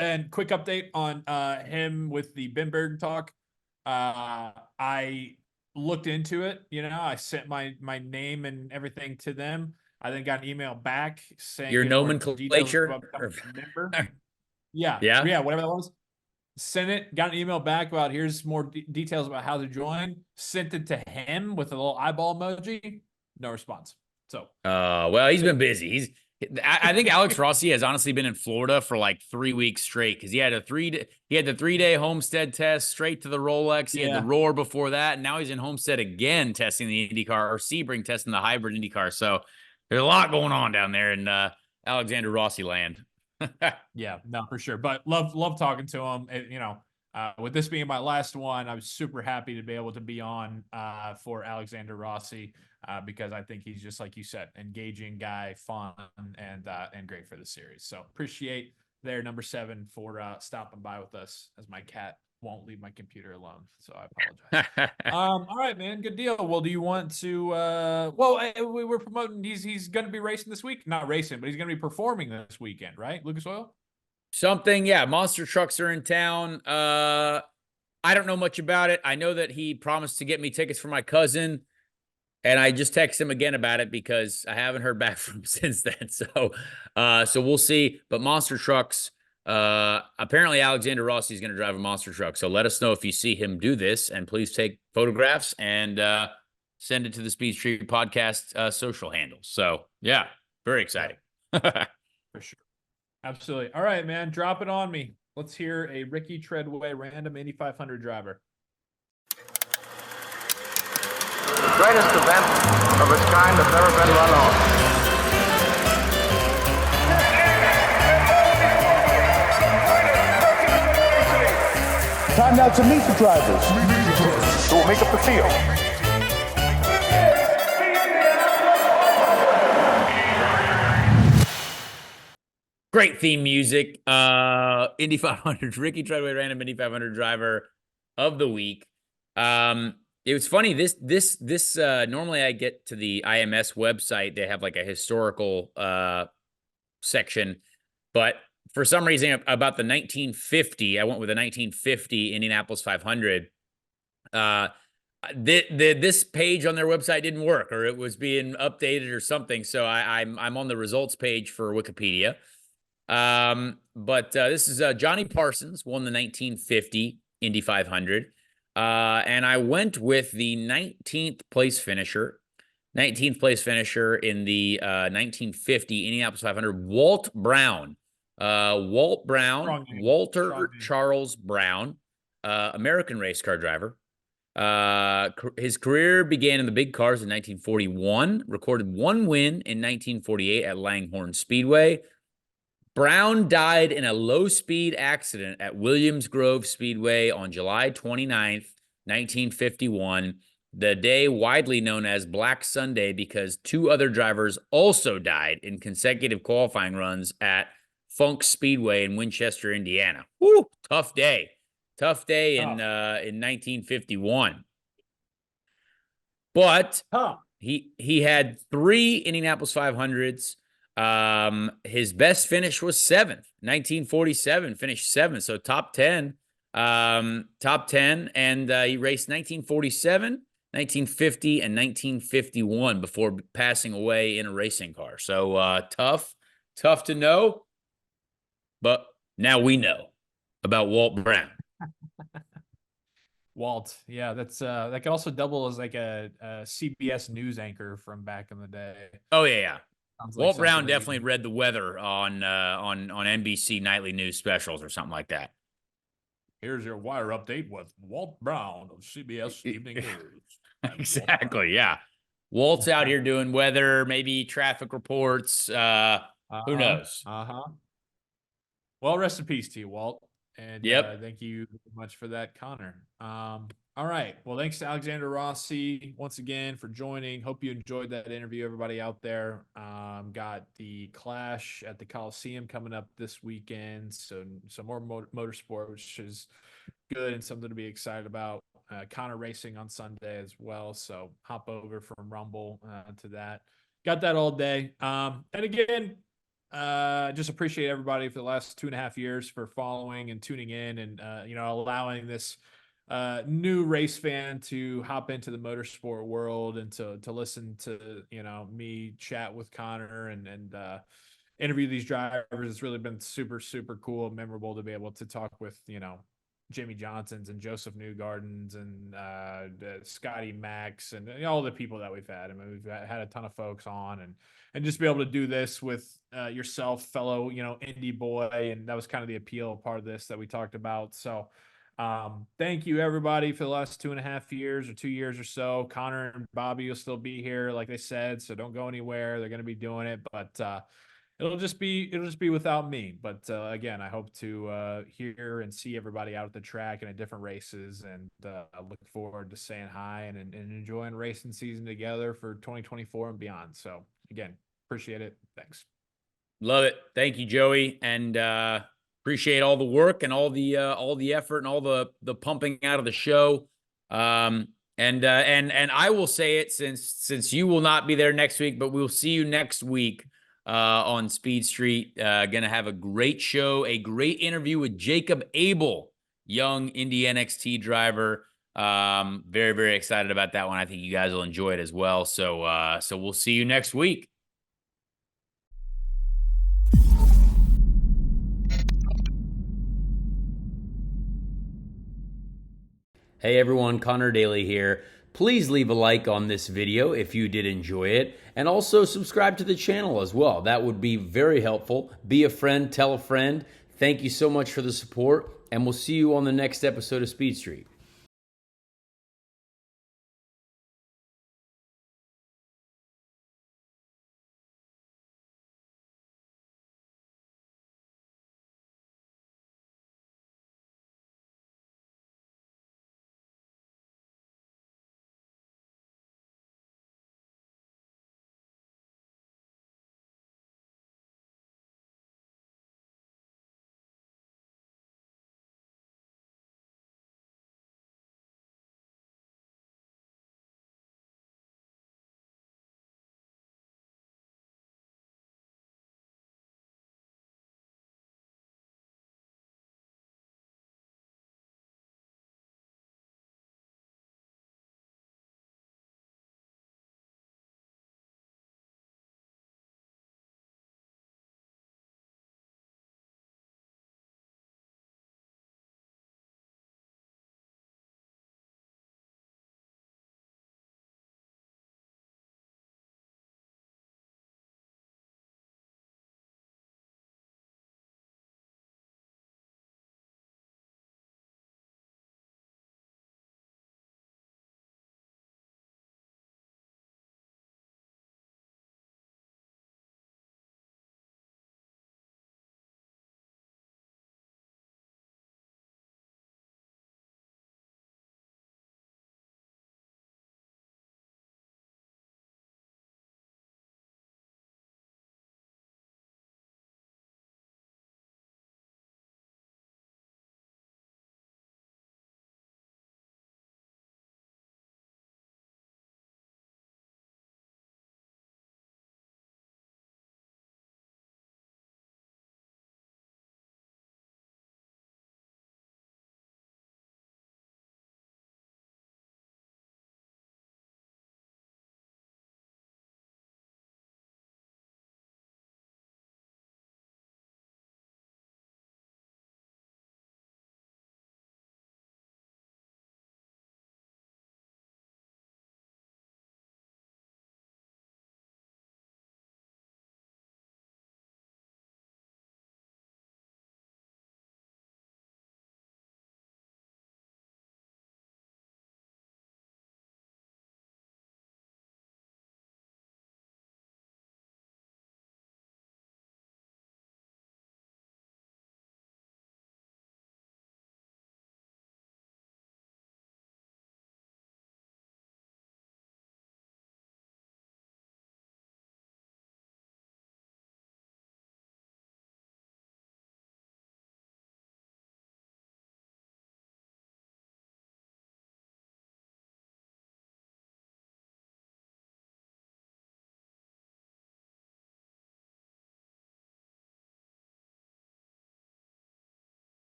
And quick update on him with the Bimberg talk. I looked into it. I sent my name and everything to them. I then got an email back saying
Your
more
nomenclature?
details about becoming a member. Yeah, whatever that was. Sent it. Got an email back about here's more details about how to join. Sent it to him with a little eyeball emoji. No response. So.
Well, he's been busy. I think Alex Rossi has honestly been in Florida for like 3 weeks straight because he had the 3-day Homestead test straight to the Rolex. He had the Roar before that, and now he's in Homestead again testing the IndyCar, or Sebring testing the hybrid IndyCar. So there's a lot going on down there in Alexander Rossi land.
Yeah, no, for sure. But love talking to him. With this being my last one, I was super happy to be able to be on for Alexander Rossi because I think he's just like you said, engaging guy, fun, and great for the series. So appreciate their number 7 for stopping by with us, as my cat won't leave my computer alone. So I apologize. All right, man, good deal. Well, do you want to? We were promoting. He's going to be racing this week. Not racing, but he's going to be performing this weekend, right? Lucas Oil.
Something, yeah. Monster trucks are in town. I don't know much about it. I know that he promised to get me tickets for my cousin, and I just texted him again about it because I haven't heard back from him since then. So we'll see. But monster trucks. Apparently Alexander Rossi is going to drive a monster truck. So let us know if you see him do this, and please take photographs and send it to the Speed Street Podcast social handles. So yeah, very exciting.
For sure. Absolutely. All right, man. Drop it on me. Let's hear a Ricky Treadway random Indy 500 driver.
The greatest event of its kind has never been run off.
Time now to meet the drivers who will make up the field.
Great theme music. Indy 500, Ricky Treadway, random Indy 500 driver of the week. It was funny. This normally I get to the IMS website. They have like a historical section, but for some reason about the 1950, I went with the 1950 Indianapolis 500. This page on their website didn't work, or it was being updated or something. So I'm on the results page for Wikipedia. But this is Johnny Parsons won the 1950 Indy 500. And I went with the 19th place finisher in the 1950 Indianapolis 500, Walt Brown. Walter Charles Brown, American race car driver. His career began in the big cars in 1941, recorded 1 win in 1948 at Langhorne Speedway. Brown died in a low-speed accident at Williams Grove Speedway on July 29th, 1951, the day widely known as Black Sunday because 2 other drivers also died in consecutive qualifying runs at Funk Speedway in Winchester, Indiana. Woo, tough day. In 1951. But he had 3 Indianapolis 500s. His best finish was 7th, 1947, finished 7th. So top 10, top 10. And he raced 1947, 1950, and 1951 before passing away in a racing car. So tough to know. But now we know about Walt Brown.
Walt, yeah, that's that could also double as like a CBS news anchor from back in the day.
Oh yeah.
Sounds like
Walt
something
Brown
that you
definitely
could-
read the weather on NBC nightly news specials or something like that.
Here's your wire update with Walt Brown of CBS Evening News.
Exactly, yeah. Walt's out here doing weather, maybe traffic reports. Who knows?
Well, rest in peace to you, Walt. And
Yep.
thank you very much for that, Connor. All right. Well, thanks to Alexander Rossi once again for joining. Hope you enjoyed that interview, everybody out there. Got the Clash at the Coliseum coming up this weekend. So some more motorsport, which is good and something to be excited about. Connor racing on Sunday as well. So hop over from Rumble to that. Got that all day. And again, just appreciate everybody for the last 2.5 years for following and tuning in and allowing this new race fan to hop into the motorsport world and to listen to me chat with Connor and interview these drivers. It's really been super cool and memorable to be able to talk with Jimmy Johnsons and Joseph Newgardens and Scotty Max and all the people that we've had. I mean, we've had a ton of folks on and just be able to do this with yourself, fellow, Indy boy. And that was kind of the appeal part of this that we talked about. So thank you everybody for the last 2.5 years or 2 years or so. Connor and Bobby will still be here, like they said, so don't go anywhere. They're going to be doing it, but it'll just be without me. But again, I hope to hear and see everybody out at the track and at different races, and I look forward to saying hi and enjoying racing season together for 2024 and beyond. So again, appreciate it. Thanks.
Love it. Thank you, Joey, and appreciate all the work and all the effort and all the pumping out of the show. And I will say it since you will not be there next week, but we'll see you next week on Speed Street. Gonna have a great show, a great interview with Jacob Abel, young Indy NXT driver. Very excited about that one. I think you guys will enjoy it as well. So we'll see you next week. Hey everyone, Connor Daly here. Please leave a like on this video if you did enjoy it, and also subscribe to the channel as well. That would be very helpful. Be a friend, tell a friend. Thank you so much for the support, and we'll see you on the next episode of Speed Street.